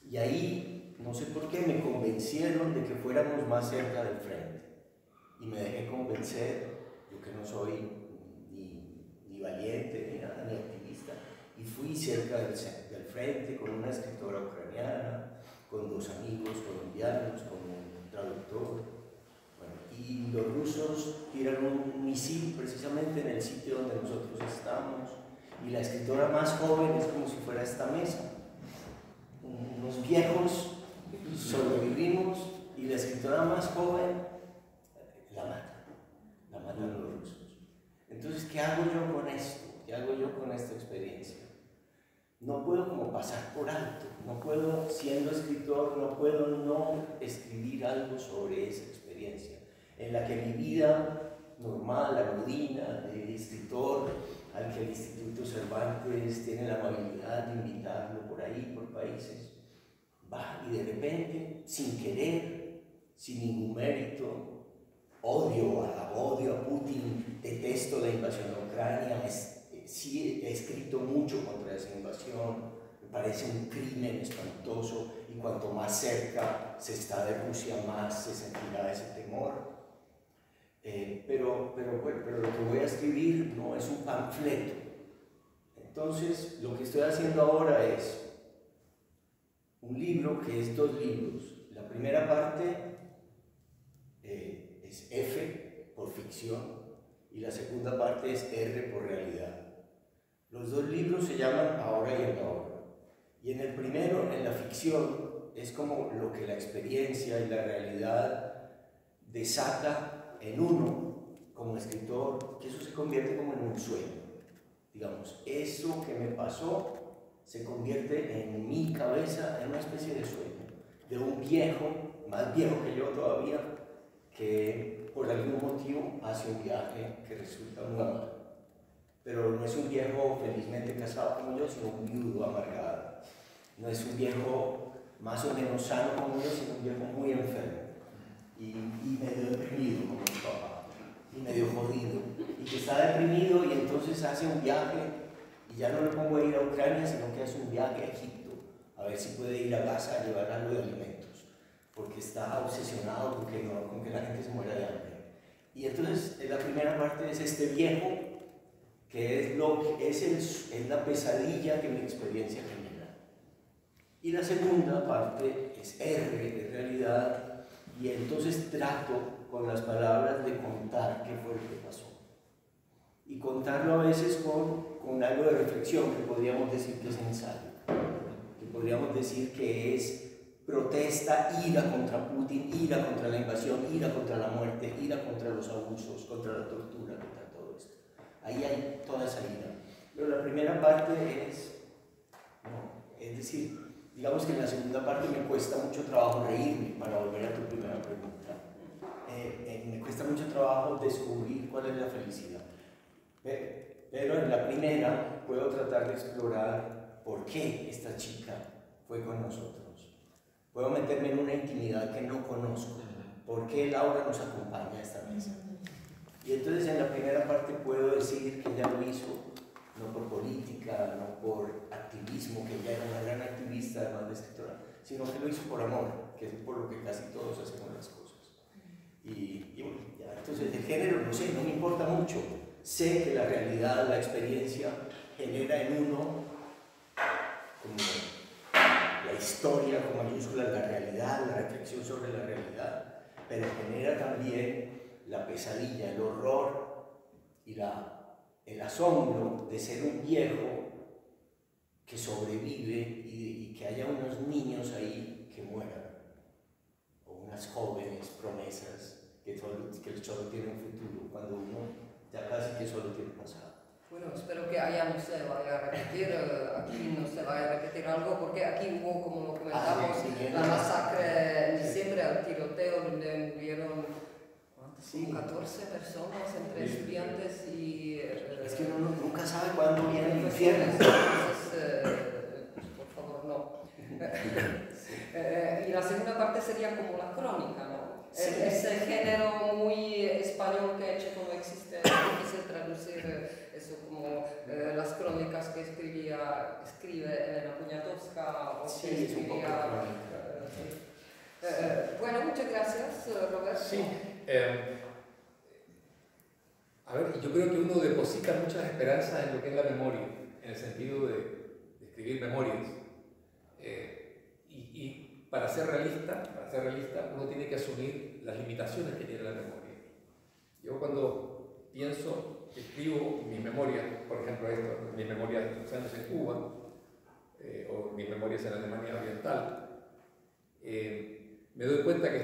B: Y ahí, no sé por qué, me convencieron de que fuéramos más cerca del frente. Y me dejé convencer, yo que no soy ni valiente, ni nada, ni activista, y fui cerca del frente con una escritora ucraniana, con 2 amigos colombianos, con un traductor. Bueno, y los rusos tiraron un misil precisamente en el sitio donde nosotros estamos, y la escritora más joven es como si fuera esta mesa. Unos viejos sobrevivimos y la escritora más joven la matan los rusos. Entonces, ¿qué hago yo con esto? ¿Qué hago yo con esta experiencia? No puedo como pasar por alto, no puedo, siendo escritor, no puedo no escribir algo sobre esa experiencia, en la que mi vida normal, anodina, de escritor, al que el Instituto Cervantes tiene la amabilidad de invitarlo por ahí, por países, va y de repente, sin querer, sin ningún mérito, odio a Putin, detesto la invasión a Ucrania, sí he escrito mucho contra esa invasión, me parece un crimen espantoso y cuanto más cerca se está de Rusia más se sentirá ese temor. Pero lo que voy a escribir no es un panfleto. Entonces lo que estoy haciendo ahora es un libro que es 2 libros. La primera parte es F por ficción y la segunda parte es R por realidad. Los 2 libros se llaman Ahora y el Ahora. Y en el primero, en la ficción, es como lo que la experiencia y la realidad desata en uno como escritor, que eso se convierte como en un sueño. Digamos, eso que me pasó se convierte en mi cabeza en una especie de sueño, de un viejo, más viejo que yo todavía, que por algún motivo hace un viaje que resulta muy malo. Pero no es un viejo felizmente casado como yo, sino un viudo amargado. No es un viejo más o menos sano como yo, sino un viejo muy enfermo y medio deprimido como mi papá, y medio jodido, y que está deprimido y entonces hace un viaje, y ya no le pongo a ir a Ucrania, sino que hace un viaje a Egipto, a ver si puede ir a Gaza a llevar algo de alimentos, porque está obsesionado con que la gente se muera de hambre. Y entonces la primera parte es este viejo, que es la pesadilla que mi experiencia genera. Y la segunda parte es R, de realidad, y entonces trato con las palabras de contar qué fue lo que pasó. Y contarlo a veces con algo de reflexión, que podríamos decir que es ensayo, que podríamos decir que es protesta, ira contra Putin, ira contra la invasión, ira contra la muerte, ira contra los abusos, contra la tortura, contra todo esto. Ahí hay toda esa ira. Pero la primera parte es decir, digamos que en la segunda parte me cuesta mucho trabajo reírme, para volver a tu primera pregunta. Me cuesta mucho trabajo descubrir cuál es la felicidad. Pero en la primera puedo tratar de explorar por qué esta chica fue con nosotros. Puedo meterme en una intimidad que no conozco. ¿Por qué Laura nos acompaña a esta mesa? Y entonces en la primera parte puedo decir que ella lo hizo no por política, no por activismo, que ella era una gran activista además de escritora, sino que lo hizo por amor, que es por lo que casi todos hacemos las cosas. Y bueno, ya, entonces el género, no sé, no me importa mucho. Sé que la realidad, la experiencia, genera en uno como la historia con mayúsculas, la realidad, la reflexión sobre la realidad, pero genera también la pesadilla, el horror y el asombro de ser un viejo que sobrevive y que haya unos niños ahí que mueran, o unas jóvenes promesas que solo tienen futuro, cuando uno ya casi que solo tiene pasado.
A: Bueno, espero que allá no se vaya a repetir, aquí no se vaya a repetir algo, porque aquí hubo, como lo comentamos, la masacre en diciembre, al tiroteo, donde murieron 14 personas entre estudiantes y...
B: es que uno nunca sabe cuándo viene el infierno.
A: Entonces, por favor, no. Y la segunda parte sería como la crónica, ¿no?
B: Sí.
A: Ese género muy español que en checo no existe, es difícil traducir eso como las crónicas que escribe Elena Poniatowska o
B: Sí,
A: que
B: es un poco
A: escribía... bueno, muchas gracias, Roberto.
E: Sí. A ver, yo creo que uno deposita muchas esperanzas en lo que es la memoria, en el sentido de escribir memorias. Y para ser realista, uno tiene que asumir las limitaciones que tiene la memoria. Yo cuando pienso, escribo mis memorias, por ejemplo esto, mis memorias de los años en Cuba, o mis memorias en Alemania Oriental, me doy cuenta que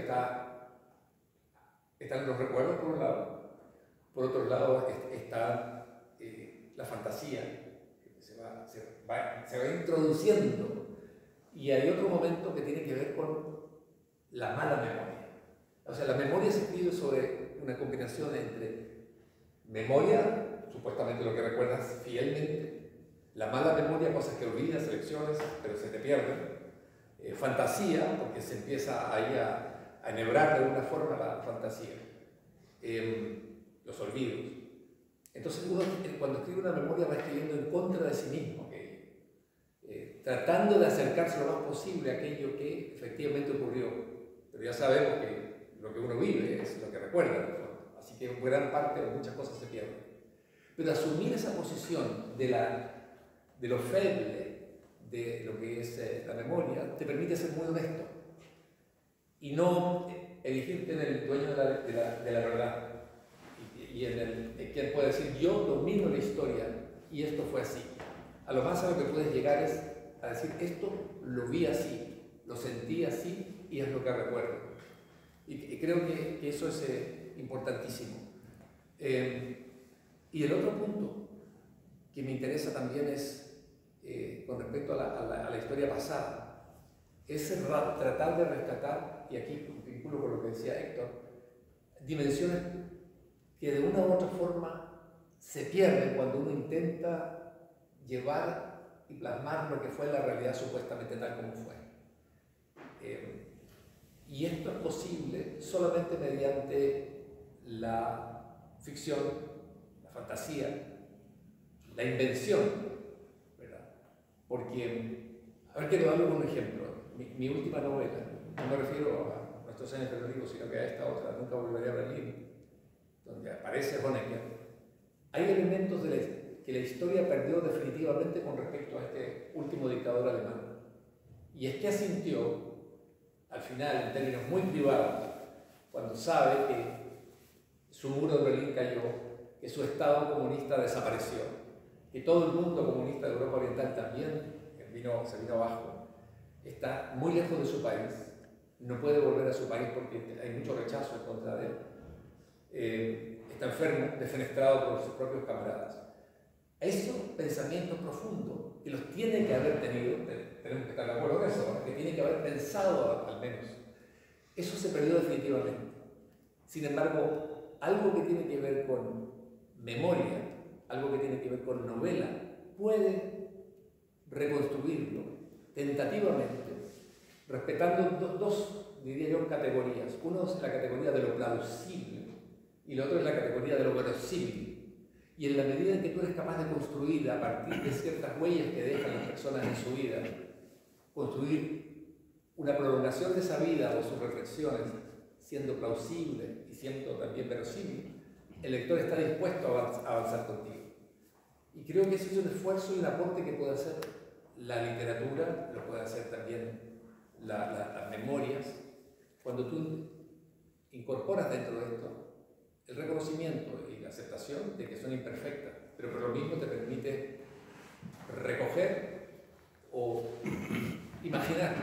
E: están los recuerdos por un lado, por otro lado está la fantasía, que se va introduciendo, y hay otro momento que tiene que ver con la mala memoria. O sea, la memoria se escribe sobre una combinación entre Memoria, supuestamente lo que recuerdas fielmente. La mala memoria, cosas que olvidas, lecciones, pero se te pierden. Fantasía, porque se empieza ahí a enhebrar de alguna forma la fantasía. Los olvidos. Entonces uno cuando escribe una memoria va escribiendo en contra de sí mismo, tratando de acercarse lo más posible a aquello que efectivamente ocurrió. Pero ya sabemos que lo que uno vive es lo que recuerda. Así que gran parte o muchas cosas se pierden. Pero asumir esa posición de lo feble, de lo que es la memoria, te permite ser muy honesto y no erigirte en el dueño de la verdad y en quien puede decir yo domino la historia y esto fue así. A lo más a lo que puedes llegar es a decir esto lo vi así, lo sentí así y es lo que recuerdo. Y creo que eso es importantísimo. Y el otro punto que me interesa también es con respecto a la historia pasada, es tratar de rescatar, y aquí vinculo con lo que decía Héctor, dimensiones que de una u otra forma se pierden cuando uno intenta llevar y plasmar lo que fue la realidad supuestamente tal como fue. Y esto es posible solamente mediante la ficción, la fantasía, la invención. Porque, a ver, quiero darle un ejemplo. Mi última novela, no me refiero a Nuestros años perdidos, sino que a esta otra, Nunca volveré a Berlín, donde aparece Honecker. Hay elementos que la historia perdió definitivamente con respecto a este último dictador alemán. Y es que asintió, al final, en términos muy privados, cuando sabe que su muro de Berlín cayó, que su Estado comunista desapareció, que todo el mundo comunista de Europa Oriental también se vino abajo, está muy lejos de su país, no puede volver a su país porque hay mucho rechazo en contra de él, está enfermo, defenestrado por sus propios camaradas. Esos pensamientos profundos, que los tiene que haber tenido, tenemos que estar de acuerdo con eso, que tiene que haber pensado al menos, eso se perdió definitivamente. Sin embargo, algo que tiene que ver con memoria, algo que tiene que ver con novela, puede reconstruirlo tentativamente, respetando dos, diría yo, categorías. Uno es la categoría de lo plausible y el otro es la categoría de lo verosímil. Y en la medida en que tú eres capaz de construir a partir de ciertas huellas que dejan las personas en su vida, construir una prolongación de esa vida o sus reflexiones, siendo plausible y siendo también verosímil, el lector está dispuesto a avanzar contigo. Y creo que ese es un esfuerzo y un aporte que puede hacer la literatura, lo puede hacer también las memorias. Cuando tú incorporas dentro de esto el reconocimiento y la aceptación de que son imperfectas, pero por lo mismo te permite recoger o imaginar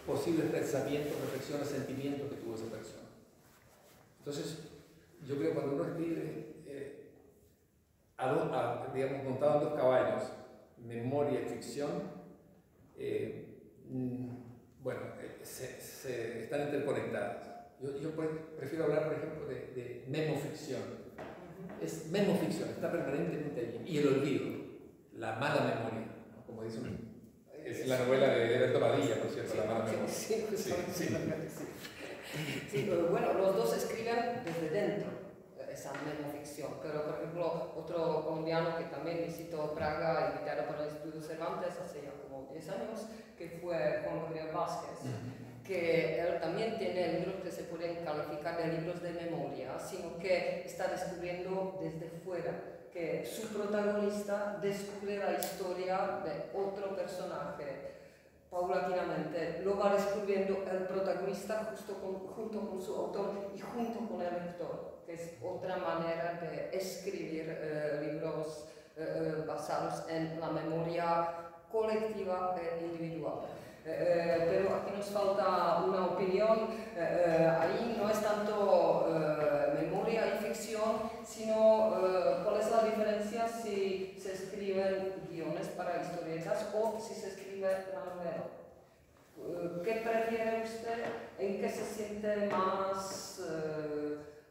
E: posibles pensamientos, reflexiones, sentimientos que tuvo esa persona. Entonces, yo creo que cuando uno escribe, digamos, montado en dos caballos, memoria y ficción, bueno, están interconectadas. Yo prefiero hablar, por ejemplo, de memoficción. Es memoficción, está permanentemente allí. Y el olvido, la mala memoria, ¿no? Como dice es la novela de Alberto Padilla, por cierto, La mala memoria.
A: Sí, bueno, los dos escriben desde dentro esa memoficción, pero por ejemplo, otro colombiano que también visitó Praga, invitado por el Instituto Cervantes hace ya como 10 años, que fue Juan Gabriel Vázquez, que él también tiene libros que se pueden calificar de libros de memoria, sino que está descubriendo desde fuera, que su protagonista descubre la historia de otro personaje. Paulatinamente lo va descubriendo el protagonista junto con su autor y junto con el lector, que es otra manera de escribir libros basados en la memoria colectiva e individual. Pero aquí nos falta una opinión, ahí no es tanto memoria y ficción, sino cuál es la diferencia si se escriben guiones para historietas o si se escribe la novela. ¿Qué prefiere usted? ¿En qué se siente más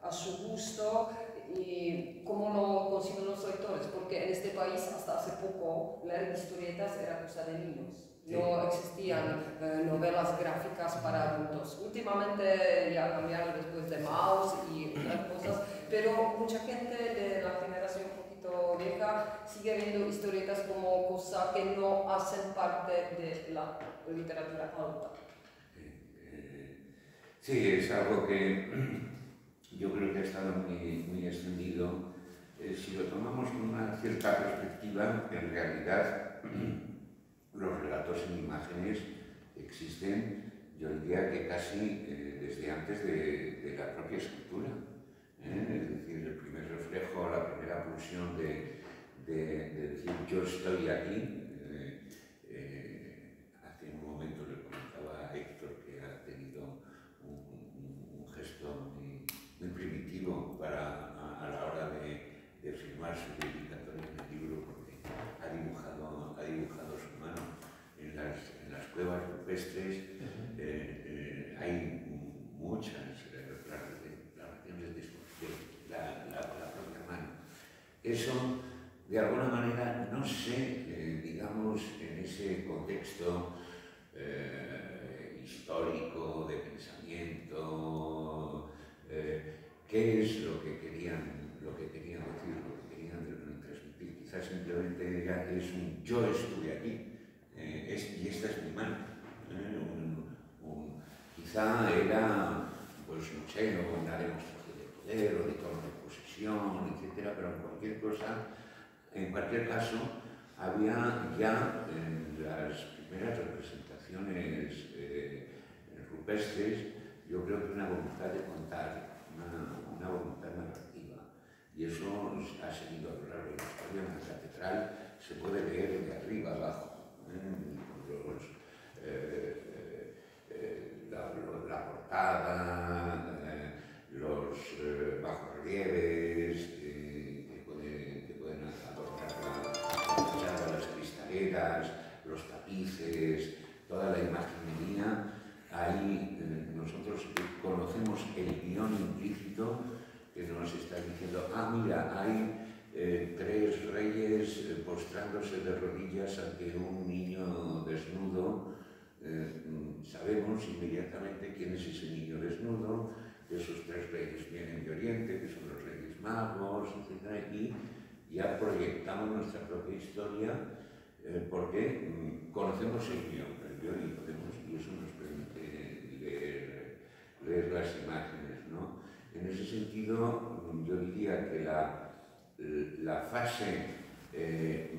A: a su gusto? y cómo lo consiguen los lectores, porque en este país hasta hace poco leer historietas era cosa de niños. No existían novelas gráficas para adultos. Últimamente ya cambiaron después de Maus y otras cosas, pero mucha gente de la generación un poquito vieja sigue viendo historietas como cosas que no hacen parte de la literatura alta.
D: Sí, es algo que yo creo que ha estado muy extendido. Si lo tomamos con una cierta perspectiva, en realidad los relatos en imágenes existen, yo diría que casi desde antes de la propia escritura. Es decir, el primer reflejo, la primera pulsión de decir yo estoy aquí. Hace un momento le comentaba a Héctor que ha tenido un gesto muy primitivo a la hora de firmar su dedicatoria en el libro, porque ha dibujado su mano en las cuevas rupestres. Hay muchas relaciones de la propia mano. Eso, de alguna manera, no sé, digamos, en ese contexto histórico, de pensamiento, qué es lo que querían decir, lo que querían transmitir. Quizás simplemente ya es un yo estuve aquí, y esta es mi mano. Quizá era, pues no sé, una demostración de poder o de tono de posesión, etc. Pero en cualquier caso, había ya en las primeras representaciones rupestres, yo creo que una voluntad de contar, una voluntad narrativa. Y eso ha seguido a lo largo de la historia. En la catedral se puede leer de arriba abajo, la portada, los bajorrelieves que pueden adornar la fachada, las cristaleras, los tapices, toda la imaginería. Ahí nosotros conocemos el guión implícito que nos está diciendo, mira, hay 3 reyes postrándose de rodillas ante un niño desnudo. Sabemos inmediatamente quién es ese niño desnudo, que esos 3 reyes vienen de Oriente, que son los reyes magos, etc. Y ya proyectamos nuestra propia historia porque conocemos el guión y eso nos permite leer las imágenes, ¿no? En ese sentido, yo diría que la fase que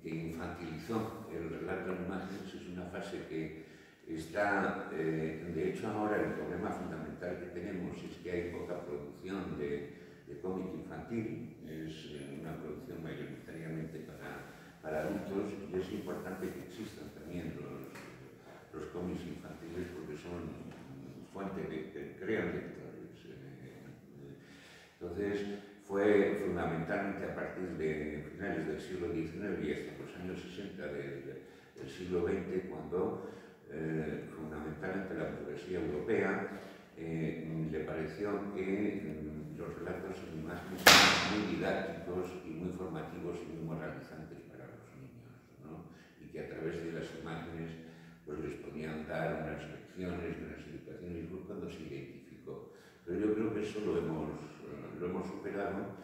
D: infantilizó el relato en imágenes es una fase que está, de hecho ahora el problema fundamental que tenemos es que hay poca producción de cómic infantil, es una producción mayoritariamente para adultos, y es importante que existan también los cómics infantiles porque son fuente crean lectores. Entonces, fue fundamentalmente a partir de finales del siglo XIX y hasta los años 60 del siglo XX cuando fundamentalmente la burguesía europea le pareció que los relatos en imágenes eran muy didácticos y muy formativos y muy moralizantes para los niños, ¿no? Y que a través de las imágenes pues les podían dar unas lecciones, unas educaciones, y fue cuando se identificó. Pero yo creo que eso lo hemos superado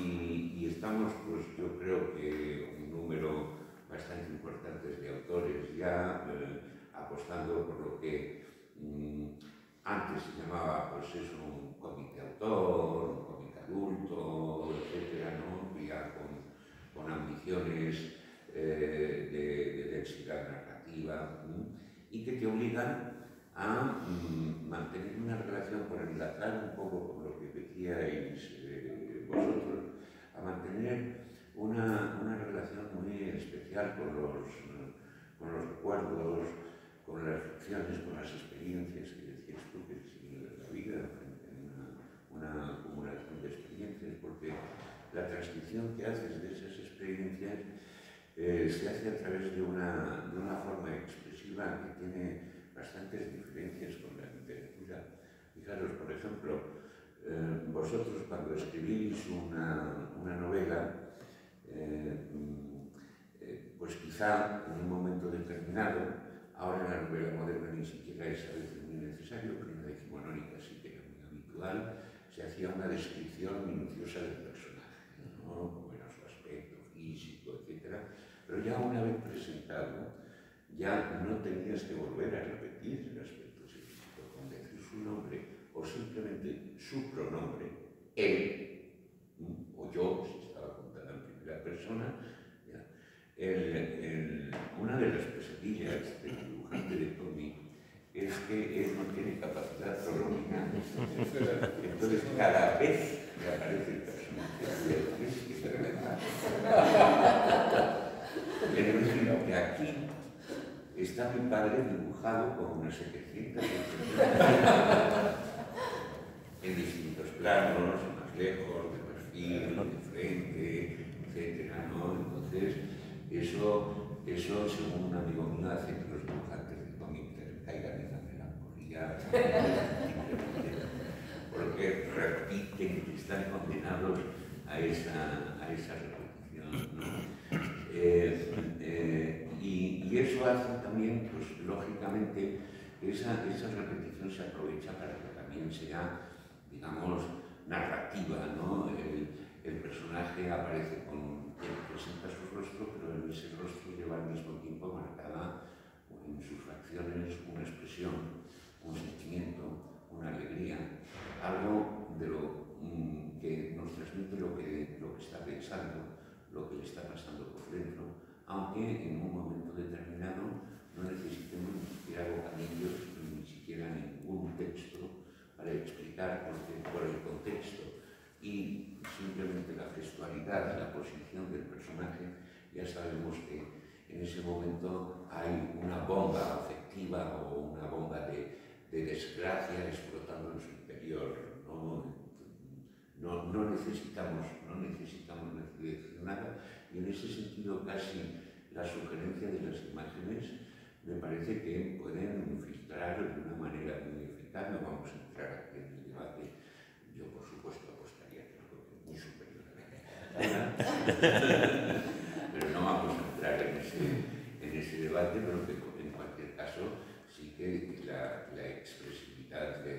D: y estamos, pues yo creo que un número bastante importante de autores ya apostando por lo que antes se llamaba, pues eso, un cómic de autor, un cómic adulto, etcétera, ¿no? Ya con ambiciones de densidad narrativa y que te obligan a mantener una relación, por enlazar un poco con lo que decíais vosotros, a mantener una relación muy especial con los recuerdos, con las lecciones, con las experiencias que decías tú, que es la vida, una acumulación de experiencias, porque la transcripción que haces de esas experiencias se hace a través de una forma expresiva que tiene bastantes diferencias con la literatura. Fijaros, por ejemplo, vosotros cuando escribís una novela, pues quizá en un momento determinado, ahora en la novela moderna ni siquiera es a veces muy necesario, pero en la decimonónica sí que era muy habitual, se hacía una descripción minuciosa del personaje, ¿no? Como era su aspecto físico, etc. Pero ya una vez presentado, ya no tenías que volver a repetir el aspecto físico, con decir su nombre o simplemente su pronombre, él o yo, si estaba contada en primera persona. Una de las pesadillas del dibujante de cómic es que él no tiene capacidad pronominal. Entonces, cada vez que aparece el personaje, quiere decir que aquí está mi padre dibujado con unas 700 en distintos planos, más lejos, de perfil, de frente, etc. ¿no? Entonces, eso, según un amigo mío, hace que los dibujantes de cómic caigan en la melancolía, porque repiten que están condenados a esa repetición, ¿no? Y eso hace también, pues lógicamente, que esa repetición se aprovecha para que también sea, digamos, narrativa, ¿no? El personaje aparece presenta su rostro, pero en ese rostro lleva al mismo tiempo marcada en sus facciones una expresión, un sentimiento, una alegría, algo de lo que nos transmite lo que está pensando, lo que le está pasando por dentro, aunque en un momento determinado no necesitemos ni siquiera vocabularios, ni siquiera ningún texto para explicar por el contexto. Y simplemente la gestualidad, la posición del personaje, ya sabemos que en ese momento hay una bomba afectiva o una bomba de desgracia explotando en su interior. No necesitamos decir nada, y en ese sentido casi la sugerencia de las imágenes me parece que pueden filtrar de una manera muy eficaz. No vamos a entrar aquí en el debate, yo por supuesto apostaría que es muy superior a la literatura, pero no vamos a entrar en ese debate, pero que en cualquier caso sí que la expresividad de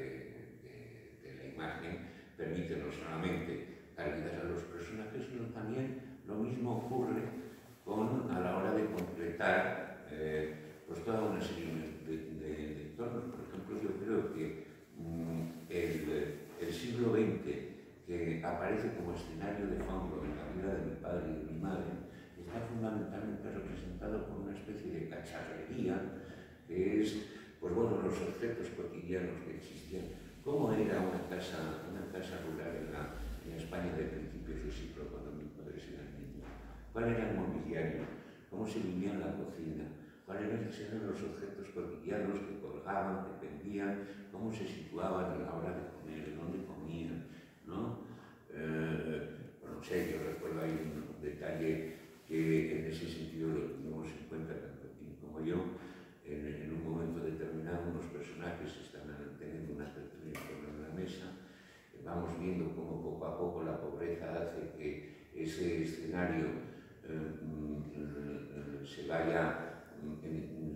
D: la imagen permite no solamente dar vida a los personajes, sino también lo mismo ocurre a la hora de completar pues toda una serie de entornos. Por ejemplo, yo creo que el siglo XX, que aparece como escenario de fondo en la vida de mi padre y de mi madre, está fundamentalmente representado por una especie de cacharrería, que es, pues bueno, los objetos cotidianos que existían. ¿Cómo era una casa rural en España de principios del siglo, cuando mis padres eran niños? ¿Cuál era el mobiliario? ¿Cómo se vivía en la cocina? ¿Cuáles eran los objetos cotidianos que colgaban, que pendían? ¿Cómo se situaban a la hora de comer? ¿Dónde comían? ¿No? No sé, yo recuerdo ahí un detalle que en ese sentido lo tuvimos en cuenta tanto Tim como yo. En un momento determinado unos personajes están teniendo una tertulia en torno a la mesa, vamos viendo cómo poco a poco la pobreza hace que ese escenario se vaya,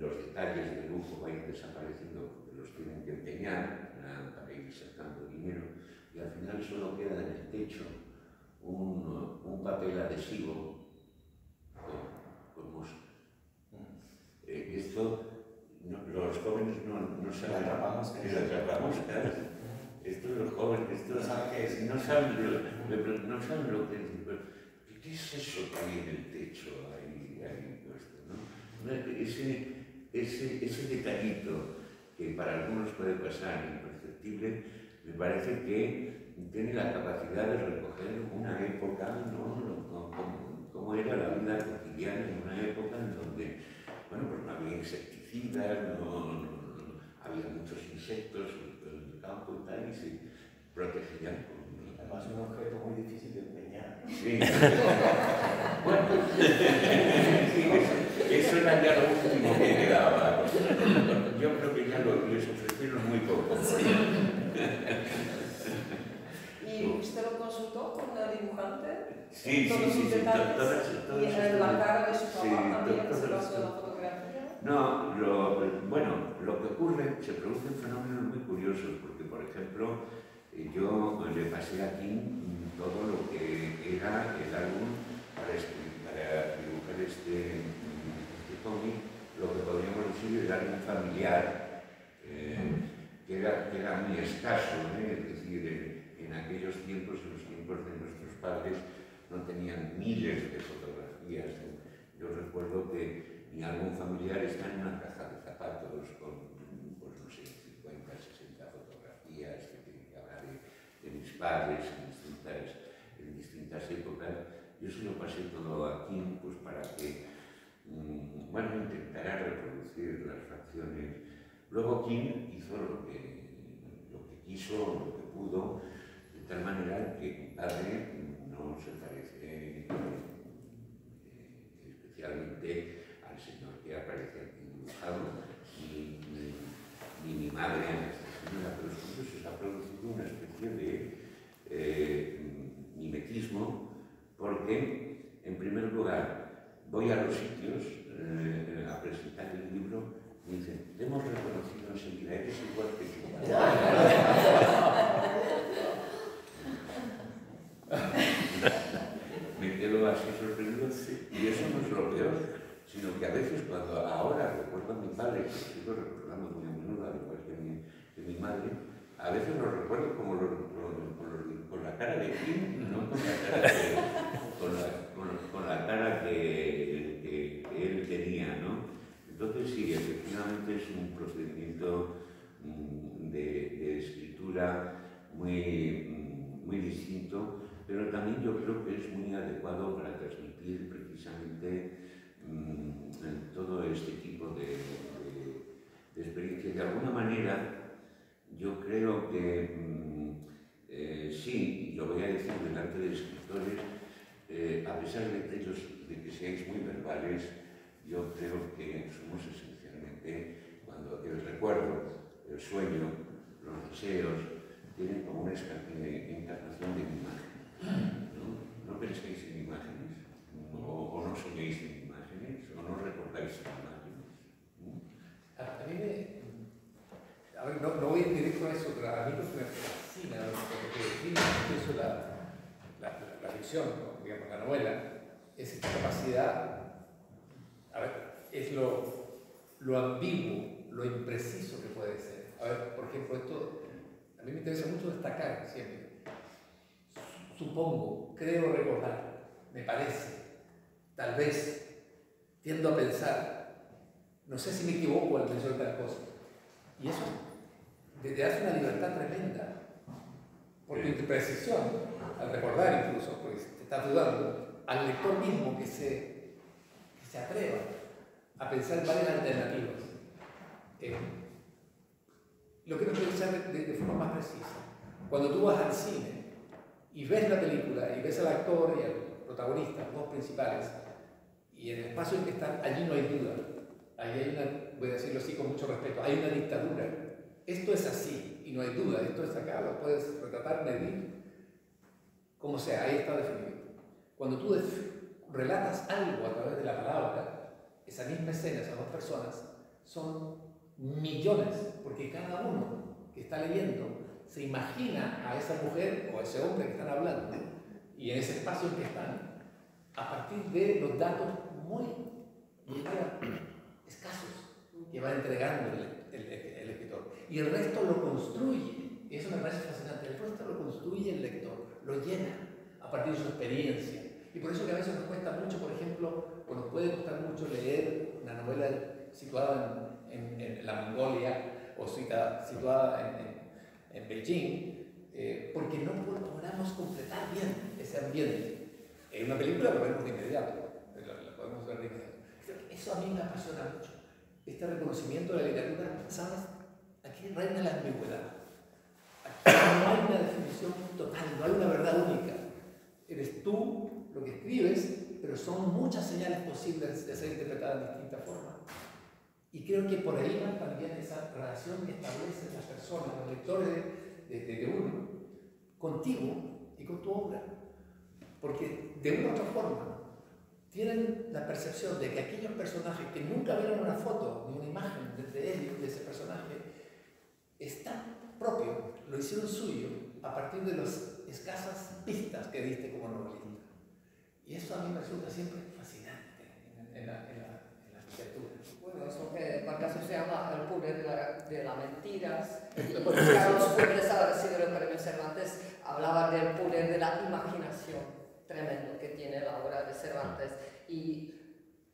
D: los detalles de lujo vayan desapareciendo porque los tienen que empeñar para ir sacando dinero, y al final solo queda en el techo un papel adhesivo con mosca. Esto los jóvenes no saben. El atrapamoscas. Esto los jóvenes no saben qué es. No saben lo que es. ¿Qué es eso que hay en el techo ahí puesto, ¿no? Ese detallito que para algunos puede pasar imperceptible, me parece que tiene la capacidad de recoger una época, ¿no? Cómo era la vida cotidiana en una época en donde, bueno, pues no había insecticidas, no había muchos insectos en el campo y tal, y se protegían con...
B: Además, un objeto muy difícil de empeñar.
D: Sí. Bueno, eso era ya lo último que quedaba. Yo creo que ya les ofrecieron muy poco.
C: dibujante.
D: Sí,
C: Todos
D: sí,
C: sus
D: sí, sí,
C: detalles,
D: todos
C: y
D: estos-
C: la cara de su
D: sí,
C: papá también,
D: todos
C: se basó en la
D: estos-
C: fotografía.
D: No, bueno, lo que ocurre, se producen fenómenos muy curiosos, porque, por ejemplo, yo le pasé aquí todo lo que era el álbum para dibujar este cómic, lo que podríamos decir el álbum familiar, que era muy escaso, es decir, en aquellos tiempos, en los tiempos de nuestros padres, no tenían miles de fotografías. Yo recuerdo que mi álbum familiar está en una caja de zapatos con, pues no sé, 50, 60 fotografías que habla de mis padres en distintas épocas. Yo se lo pasé todo aquí, pues para que, bueno, intentara reproducir las facciones. Luego King hizo lo que quiso, lo que pudo, de tal manera que mi padre no se parece especialmente al señor que aparece aquí dibujado, ni mi madre, pero se ha producido una especie de mimetismo, porque, en primer lugar, voy a los sitios a presentar el libro y me dicen, te hemos reconocido enseguida, eres igual que tu Me quedo así sorprendido, y eso no es lo peor, sino que a veces cuando ahora recuerdo a mi padre, que lo sigo recordando muy a menudo, al igual que mi madre, a veces lo recuerdo como con la cara de Kim, no con la cara que él tenía, ¿no? Entonces sí, efectivamente es un procedimiento de escritura muy distinto, pero también yo creo que es muy adecuado para transmitir precisamente todo este tipo de experiencias. De alguna manera, yo creo que sí, y lo voy a decir delante de escritores, a pesar de que seáis muy verbales, yo creo que somos esencialmente, cuando el recuerdo, el sueño, los deseos, tienen como una encarnación de imagen. ¿No penséis en imágenes? ¿O no soñéis en imágenes? ¿O no recordáis en imágenes?
E: A mí a ver, no voy en directo a eso, pero a mí lo que me fascina, porque define eso la ficción, digamos, la novela, es esta capacidad, a ver, es lo ambiguo, lo impreciso que puede ser. A ver, por ejemplo, esto a mí me interesa mucho destacar siempre. Supongo, creo recordar, me parece, tal vez, tiendo a pensar, no sé si me equivoco al pensar tal cosa. Y eso te hace una libertad tremenda, porque tu precisión, al recordar incluso, pues te estás dudando, al lector mismo que se atreva a pensar en varias alternativas. Lo quiero pensar de forma más precisa. Cuando tú vas al cine y ves la película y ves al actor y al protagonista, los dos principales, y en el espacio en que están, allí no hay duda. Ahí hay una, voy a decirlo así con mucho respeto, hay una dictadura. Esto es así y no hay duda, esto es acá, lo puedes retratar, medir, como sea, ahí está definido. Cuando tú relatas algo a través de la palabra, esa misma escena, esas dos personas, son millones, porque cada uno que está leyendo se imagina a esa mujer o a ese hombre que están hablando y en ese espacio en que están, a partir de los datos muy escasos que va entregando el escritor. Y el resto lo construye, y eso me parece fascinante, el resto lo construye el lector, lo llena a partir de su experiencia. Y por eso que a veces nos cuesta mucho, por ejemplo, o nos puede costar mucho leer una novela situada en la Mongolia o situada en Beijing, porque no logramos completar bien ese ambiente. En una película lo vemos de inmediato, la podemos ver de inmediato. Eso a mí me apasiona mucho. Este reconocimiento de la literatura, ¿sabes? Aquí reina la ambigüedad. Aquí no hay una definición total, no hay una verdad única. Eres tú lo que escribes, pero son muchas señales posibles de ser interpretadas de distintas formas. Y creo que por ahí va también esa relación que establecen las personas, los lectores de uno, contigo y con tu obra. porque de una u otra forma tienen la percepción de que aquellos personajes que nunca vieron una foto ni una imagen de ellos, de ese personaje, está propio, lo hicieron suyo a partir de las escasas pistas que diste como novelista. Y eso a mí me resulta siempre fascinante en la arquitectura.
A: Bueno, eso que acaso se llama el poder de las mentiras. Carlos Fuentes, al recibir el premio Cervantes, hablaba del poder de la imaginación tremendo que tiene la obra de Cervantes. Y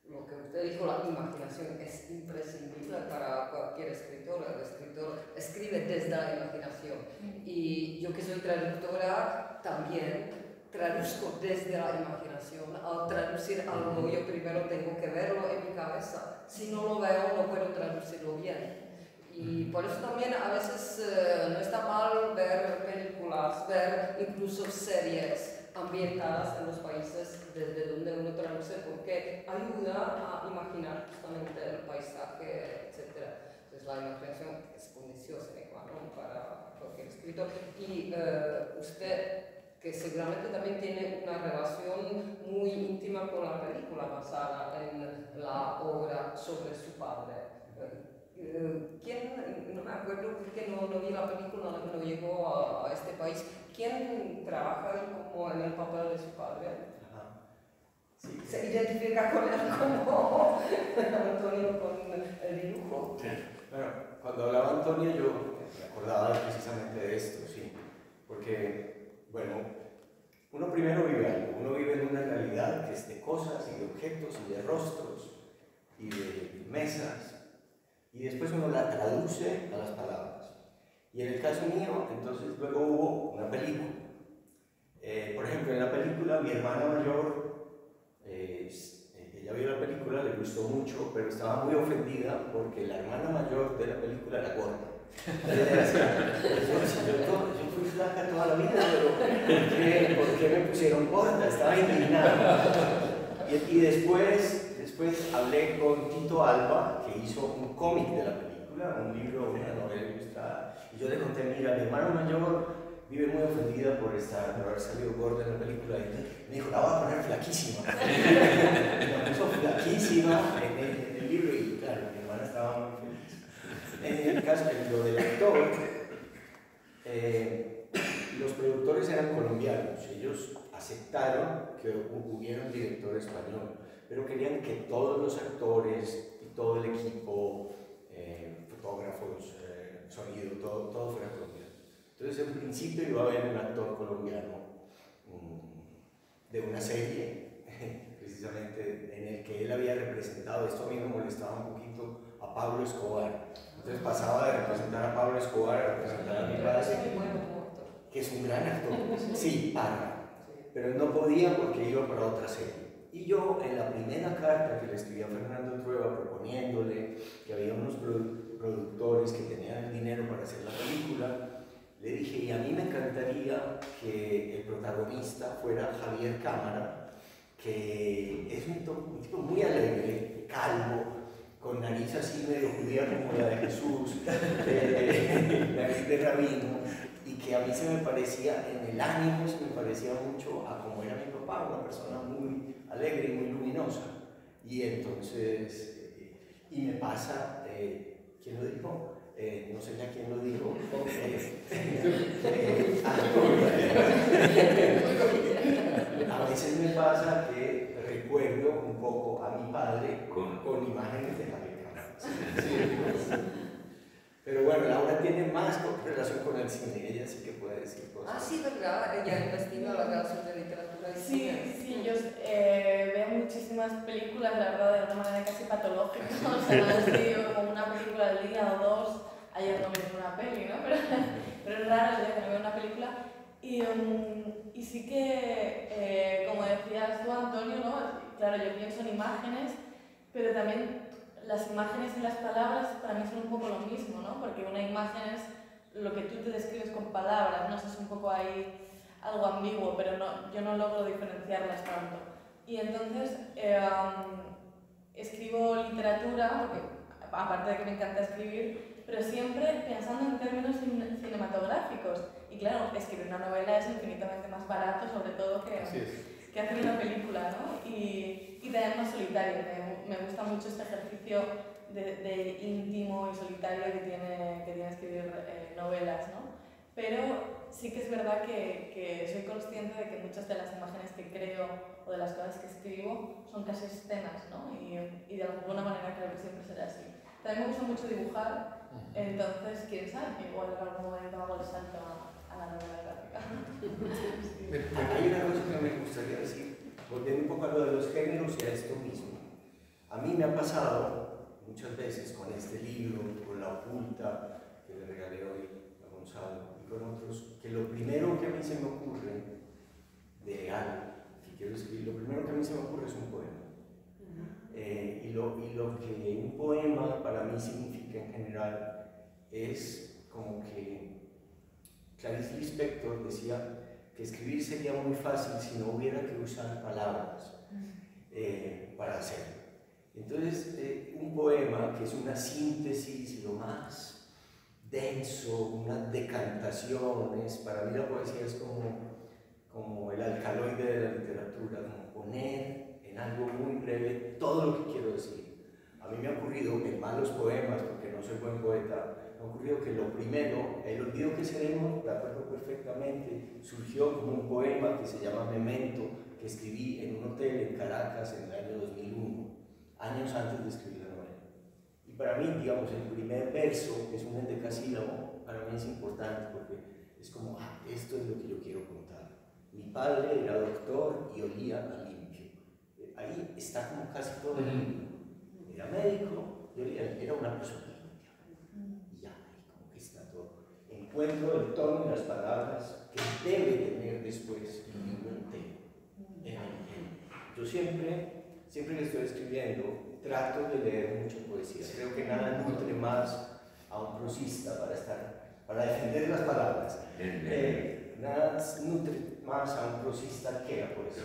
A: lo que usted dijo, la imaginación es imprescindible para cualquier escritor. El escritor escribe desde la imaginación. Y yo que soy traductora también traduzco desde la imaginación. Al traducir algo yo primero tengo que verlo en mi cabeza. Si no lo veo no puedo traducirlo bien. Y por eso también a veces no está mal ver películas, ver incluso series ambientadas en los países desde donde uno traduce, porque ayuda a imaginar justamente el paisaje, etc. Entonces la imaginación es condición sine qua non para cualquier escritor. Y usted, que seguramente también tiene una relación muy íntima con la película basada en la obra sobre su padre. ¿Quién, no me acuerdo porque no vi la película, no llegó a este país, quién trabaja como en el papel de su padre?
B: Sí.
A: ¿Se identifica con él como Antonio con el dibujo?
B: Sí. Bueno, cuando hablaba Antonio yo me acordaba precisamente de esto, sí, porque, bueno, uno primero vive algo, uno vive en una realidad que es de cosas y de objetos y de rostros y de mesas, y después uno la traduce a las palabras. Y en el caso mío, entonces luego hubo una película. Por ejemplo, en la película mi hermana mayor, ella vio la película, le gustó mucho, pero estaba muy ofendida porque la hermana mayor de la película era gorda. Yo fui flaca toda la vida, pero ¿por qué me pusieron gorda? Estaba indignada. Y después hablé con Tito Alba, que hizo un cómic de la película, un libro, una novela ilustrada, y yo le conté, mira, mi hermano mayor vive muy ofendida por haber salido gorda en la película, y me dijo, la voy a poner flaquísima. La puso flaquísima en el libro, y claro, mi hermana estaba muy feliz. En el caso de lo del actor, los productores eran colombianos, ellos aceptaron que hubiera un director español, pero querían que todos los actores y todo el equipo, fotógrafos, sonido, todo fuera colombiano. Entonces, en principio iba a haber un actor colombiano de una serie, precisamente en el que él había representado. Esto a mí me molestaba un poquito a Pablo Escobar. Entonces pasaba de representar a Pablo Escobar a representar a mi padre, que es un gran actor. Sí, pero no podía porque iba para otra serie. Y yo, en la primera carta que le escribí a Fernando Trueba proponiéndole que había unos productores que tenían el dinero para hacer la película, le dije, y a mí me encantaría que el protagonista fuera Javier Cámara, que es un tipo muy alegre, calvo, con nariz así medio judía como la de Jesús, nariz de rabino, y que a mí se me parecía, en el ánimo se me parecía mucho a como era mi papá, una persona muy alegre y muy luminosa. Y entonces, y me pasa, ¿quién lo dijo? No sé ya quién lo dijo. A veces me pasa que recuerdo un poco a mi padre con imágenes de Javier Cámara. Pero bueno, Laura tiene más relación con el cine, ella sí que puede decir cosas.
A: Ah, sí, ¿verdad? Ella investiga la relación de literatura y cine.
C: Sí, yo veo muchísimas películas, la verdad, de una manera casi patológica. O sea, no digo como una película al día o dos. Ayer no vi una peli, ¿no? Pero es raro el día que no veo una película. Y sí que, como decías tú, Antonio, ¿no? Claro, yo pienso en imágenes, pero también las imágenes y las palabras para mí son un poco lo mismo, ¿no? Porque una imagen es lo que tú te describes con palabras, ¿no? Eso es un poco ahí algo ambiguo, pero yo no logro diferenciarlas tanto. Y entonces escribo literatura, porque aparte de que me encanta escribir, pero siempre pensando en términos cinematográficos. Y claro, escribir una novela es infinitamente más barato, sobre todo que hacen una película, ¿no? Y también más solitario. Me gusta mucho este ejercicio de íntimo y solitario que tiene escribir novelas, ¿no? Pero sí que es verdad que soy consciente de que muchas de las imágenes que creo o de las cosas que escribo son casi escenas, ¿no? Y de alguna manera creo que siempre será así. También me gusta mucho dibujar, entonces, quién sabe, igual en algún momento hago el salto a la novela gráfica.
B: Hay una cosa que me gustaría decir, volviendo un poco a lo de los géneros y a esto mismo. A mí me ha pasado muchas veces con este libro, con La Oculta, que le regalé hoy a Gonzalo, y con otros, que lo primero que a mí se me ocurre de algo que quiero escribir, lo primero que a mí se me ocurre es un poema. Y lo que un poema para mí significa en general es como que Clarice Lispector decía que escribir sería muy fácil si no hubiera que usar palabras para hacerlo. Entonces, un poema que es una síntesis, lo más denso, unas decantaciones, para mí la poesía es como el alcaloide de la literatura, como poner en algo muy breve todo lo que quiero decir. A mí me ha ocurrido en malos poemas, porque no soy buen poeta, me ha ocurrido que lo primero, El olvido que seremos, me acuerdo perfectamente, surgió como un poema que se llama Memento, que escribí en un hotel en Caracas en el año 2001, años antes de escribir la novela. Y para mí, digamos, el primer verso, que es un endecasílabo, para mí es importante porque es como, esto es lo que yo quiero contar. Mi padre era doctor y olía a limpio. Ahí está como casi todo el libro. Era médico y olía, era una persona limpia. Y ya, ahí como que está todo. Encuentro el tono y las palabras que debe tener después el libro entero. Yo siempre que estoy escribiendo, trato de leer mucha poesía. Creo que nada nutre más a un prosista para defender las palabras. Nada nutre más a un prosista que la poesía.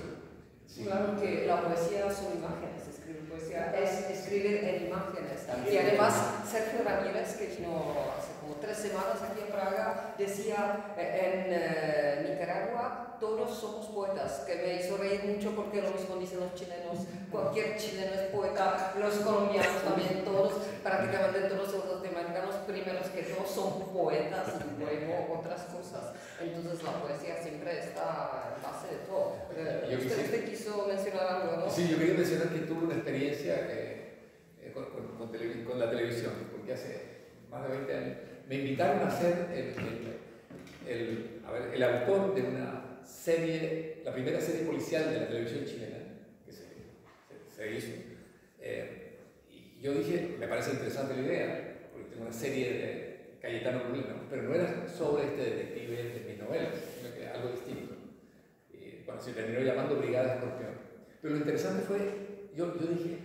A: Sí. Claro que la poesía son imágenes, escribir poesía es escribir en imágenes. Y además, Sergio Ramírez, que vino hace como 3 semanas aquí en Praga, decía en Nicaragua, todos somos poetas, que me hizo reír mucho porque lo mismo dicen los chilenos, cualquier chileno es poeta, los colombianos también, todos, prácticamente todos los latinoamericanos, primeros que todos son poetas y luego otras cosas. Entonces la poesía siempre está en base de todo. Usted quiso mencionar algo, ¿no?
E: Sí, yo quería mencionar que tuve una experiencia con la televisión, porque hace más de 20 años me invitaron a ser el autor de una serie, la primera serie policial de la televisión chilena que se hizo. Y yo dije, me parece interesante la idea, porque tengo una serie de Cayetano Molina, pero no era sobre este detective de mis novelas, sino que algo distinto. Bueno, se terminó llamando Brigada Escorpión. Pero lo interesante fue, yo dije,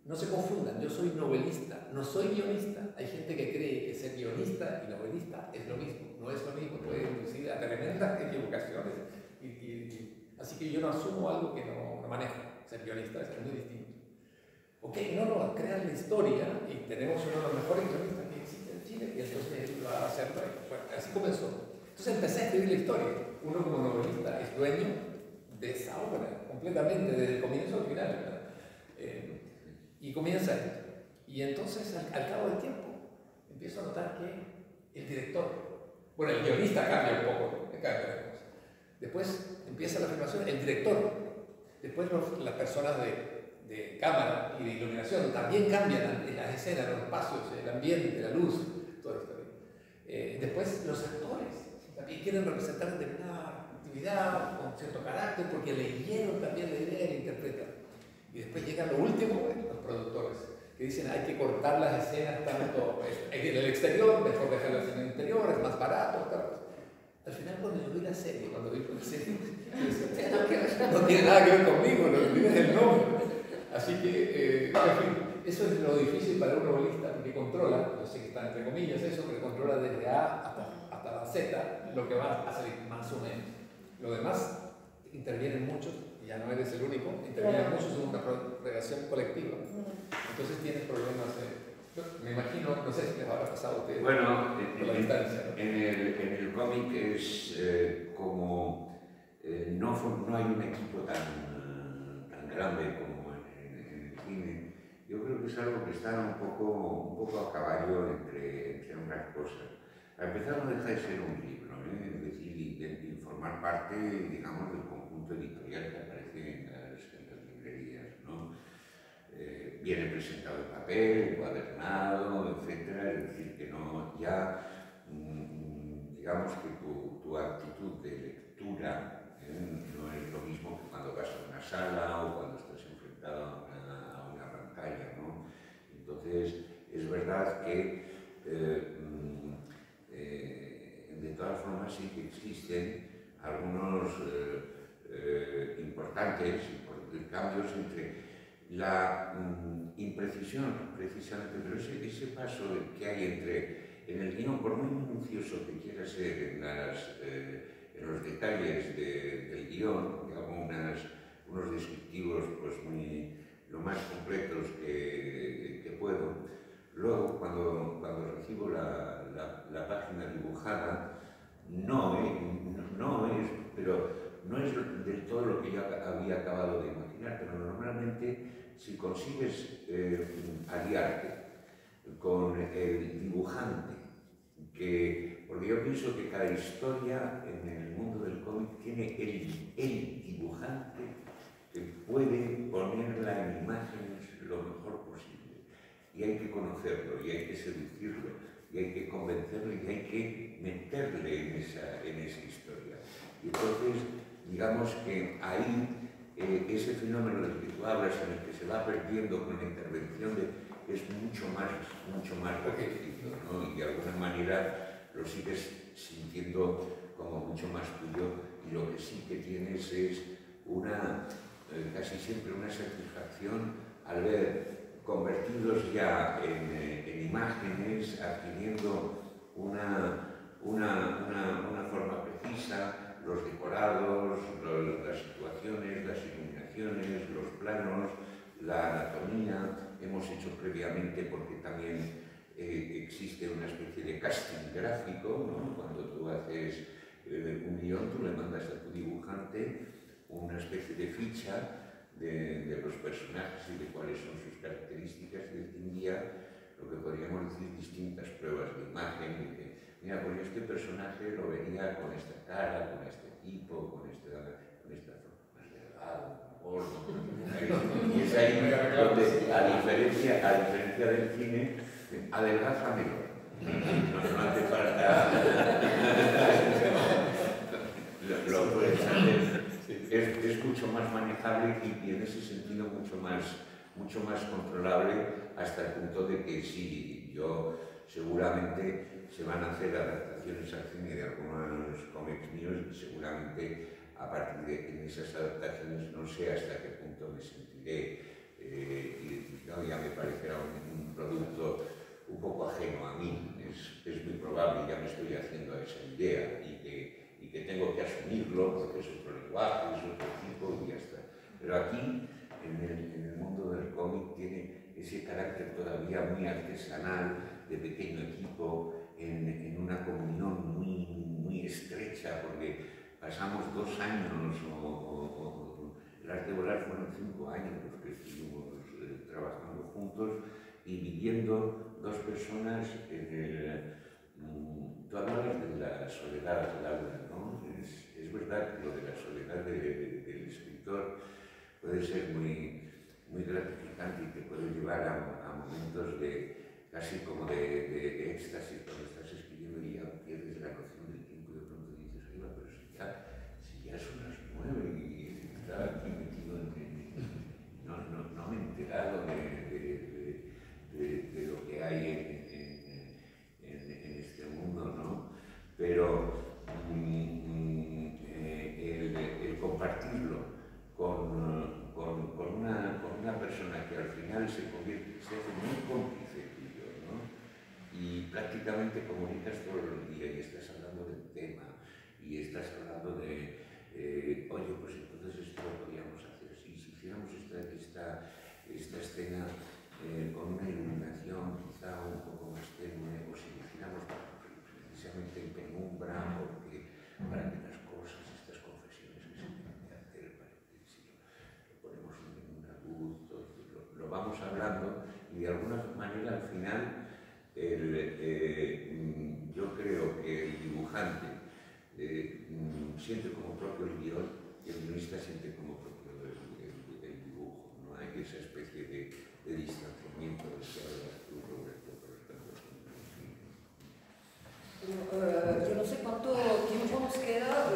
E: no se confundan, yo soy novelista, no soy guionista. Hay gente que cree que ser guionista y novelista es lo mismo, no es lo mismo, puede inducir a tremendas equivocaciones. Así que yo no asumo algo que no manejo. Ser guionista es muy distinto. Ok, no, crean la historia y tenemos uno de los mejores guionistas que existe en Chile y entonces él va a hacerlo. Bueno, así comenzó. Entonces empecé a escribir la historia. Uno como novelista es dueño de esa obra, completamente, desde el comienzo al final, ¿verdad? Y comienza esto. Y entonces, al cabo del tiempo, empiezo a notar que el director, bueno, el guionista cambia un poco, cambia la cosa. Después empieza la filmación, el director. Después las personas de cámara y de iluminación también cambian las escenas, los espacios, el ambiente, la luz, todo esto. Después los actores también quieren representar determinada actividad con cierto carácter porque leyeron también la idea y la interpretan. Y después llega lo último, los productores, que dicen hay que cortar las escenas tanto en el exterior, mejor dejarlas en el interior, es más barato, tal. Al final cuando yo vi la serie, no tiene nada que ver conmigo, lo que es el nombre. Así que, en fin, eso es lo difícil para un novelista que controla, yo sé que está entre comillas eso, pero controla desde A hasta la Z lo que va a salir, más o menos. Lo demás intervienen muchos, y ya no eres el único, intervienen muchos en una relación colectiva. Entonces tienes problemas. Me imagino, no sé si les habrá pasado a ustedes.
D: Bueno,
E: por la distancia, ¿no?
D: en el cómic es como no no hay un equipo tan grande como en el cine. Yo creo que es algo que está un poco a caballo entre unas cosas. A empezar, no deja de ser un libro, es decir, de formar parte, digamos, del conjunto editorial que aparece en las librerías, ¿no? Viene presentado en papel, encuadernado, etc. Es decir, que no ya, digamos que tu actitud de lectura no es lo mismo que cuando vas a una sala o cuando estás enfrentado a una pantalla, ¿no? Entonces, es verdad que de todas formas sí que existen algunos importantes cambios entre la imprecisión, precisamente, pero ese paso que hay en el guión, por muy minucioso que quiera ser en los detalles del guión, digamos unos descriptivos pues lo más completos que puedo. Luego, cuando recibo la página dibujada, no es del todo lo que yo había acabado de imaginar, pero normalmente si consigues aliarte con el dibujante, porque yo pienso que cada historia en el mundo del cómic tiene el dibujante que puede ponerla en imágenes lo mejor posible. Y hay que conocerlo, y hay que seducirlo, y hay que convencerlo, y hay que meterle en esa historia. Y entonces, digamos que ahí ese fenómeno del que tú hablas, en el que se va perdiendo con la intervención es mucho más repetido, ¿no? Y de alguna manera lo sigues sintiendo como mucho más tuyo, y lo que sí que tienes es casi siempre una satisfacción al ver convertidos ya en imágenes, adquiriendo una forma precisa, los decorados, las situaciones, las iluminaciones, los planos, la anatomía. Hemos hecho previamente, porque también existe una especie de casting gráfico, ¿no? Cuando tú haces un guión, tú le mandas a tu dibujante una especie de ficha de los personajes y de cuáles son sus características, y distinguía lo que podríamos decir distintas pruebas de imagen, de que, mira, pues este personaje lo vería con esta cara, con este tipo, con esta forma más delgado, gordo. Y es ahí donde, a diferencia del cine, adelgaza mejor. No hace falta. Lo puedes hacer. Es mucho más manejable y en ese sentido mucho más controlable, hasta el punto de que sí, seguramente se van a hacer adaptaciones al cine de algunos cómics míos, y seguramente a partir de esas adaptaciones no sé hasta qué punto me sentiré identificado, ya me parecerá un producto un poco ajeno a mí. Es muy probable, ya me estoy haciendo a esa idea, y que tengo que asumirlo porque es otro lenguaje, es otro tipo, y ya está. Pero aquí, en el mundo del cómic, tiene ese carácter todavía muy artesanal, de pequeño equipo, en una comunión muy estrecha, porque pasamos 2 años, o el Arte de Volar fueron 5 años los que estuvimos trabajando juntos y viviendo dos personas en el... Tú hablabas de la soledad, Laura, ¿no? Es verdad que lo de la soledad del escritor puede ser muy gratificante y te puede llevar a momentos casi como de éxtasis cuando estás escribiendo y ya pierdes la noción del tiempo, y de pronto dices, oiga, pero si ya son las 9 y estaba aquí metido no me he enterado de lo que hay en este mundo, ¿no? Pero el compartirlo con una persona que al final se hace muy cómplice tuyo, ¿no? Y prácticamente comunicas todo el día y estás hablando del tema, y estás hablando de, oye, pues entonces esto lo podríamos hacer así, si hiciéramos esta escena con una iluminación quizá un poco más tenue, o si lo hiciéramos precisamente en penumbra, para que las cosas, estas confesiones que se tienen que siente como propio el guión y el guionista siente como propio el dibujo. No hay esa especie de distanciamiento del que hablas tú, Roberto, por ejemplo.
A: Yo no sé cuánto tiempo nos queda,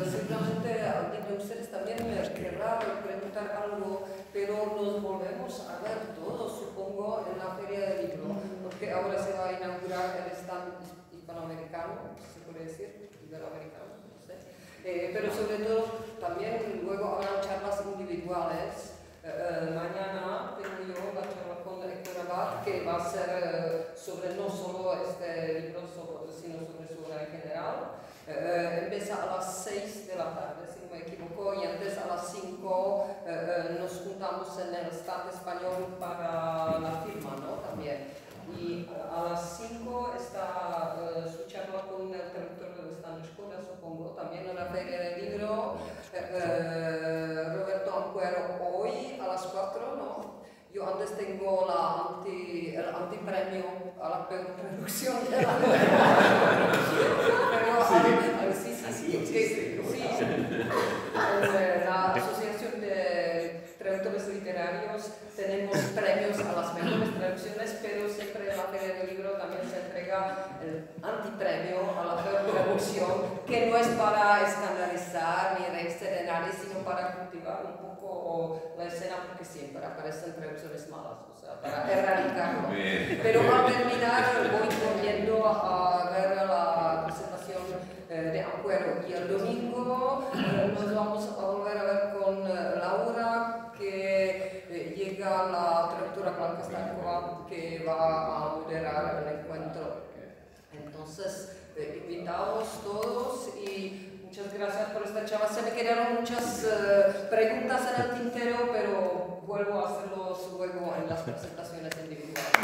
A: seguramente alguien de ustedes también me querrá preguntar algo, pero nos volvemos a ver todos, supongo, en la Feria del Libro, porque ahora se va a inaugurar el stand hispanoamericano, se puede decir, iberoamericano, no sé, pero sobre todo también luego habrá charlas individuales. Mañana tengo yo la charla con Econabat, que va a ser sobre no solo este libro, sino sobre su obra en general. Empieza a las 6 de la tarde, si no me equivoco, y antes a las 5 nos juntamos en el stand español para la firma, ¿no? También. Y a las 5 está su charla con el traductor del stand Škoda, supongo, también en la Feria del Libro. Roberto Ancuero hoy a las 4, ¿no? Yo antes tengo el antipremio a la peor producción de la la Asociación de Traductores Literarios tenemos premios a las mejores traducciones, pero siempre en la Feria del Libro también se entrega el antipremio a la peor traducción, que no es para escandalizar ni reírse de nadie, sino para cultivar un poco la escena, porque siempre aparecen traducciones malas, o sea, para erradicarlo. Pero al terminar voy corriendo a ver la presentación de Ancuero, y el domingo nos vamos a volver a ver con Laura, que llega la traductora Blanca Stanková, que va a moderar el encuentro. Entonces, invitados todos y muchas gracias por esta charla. Se me quedaron muchas preguntas en el tintero, pero vuelvo a hacerlos luego en las presentaciones individuales.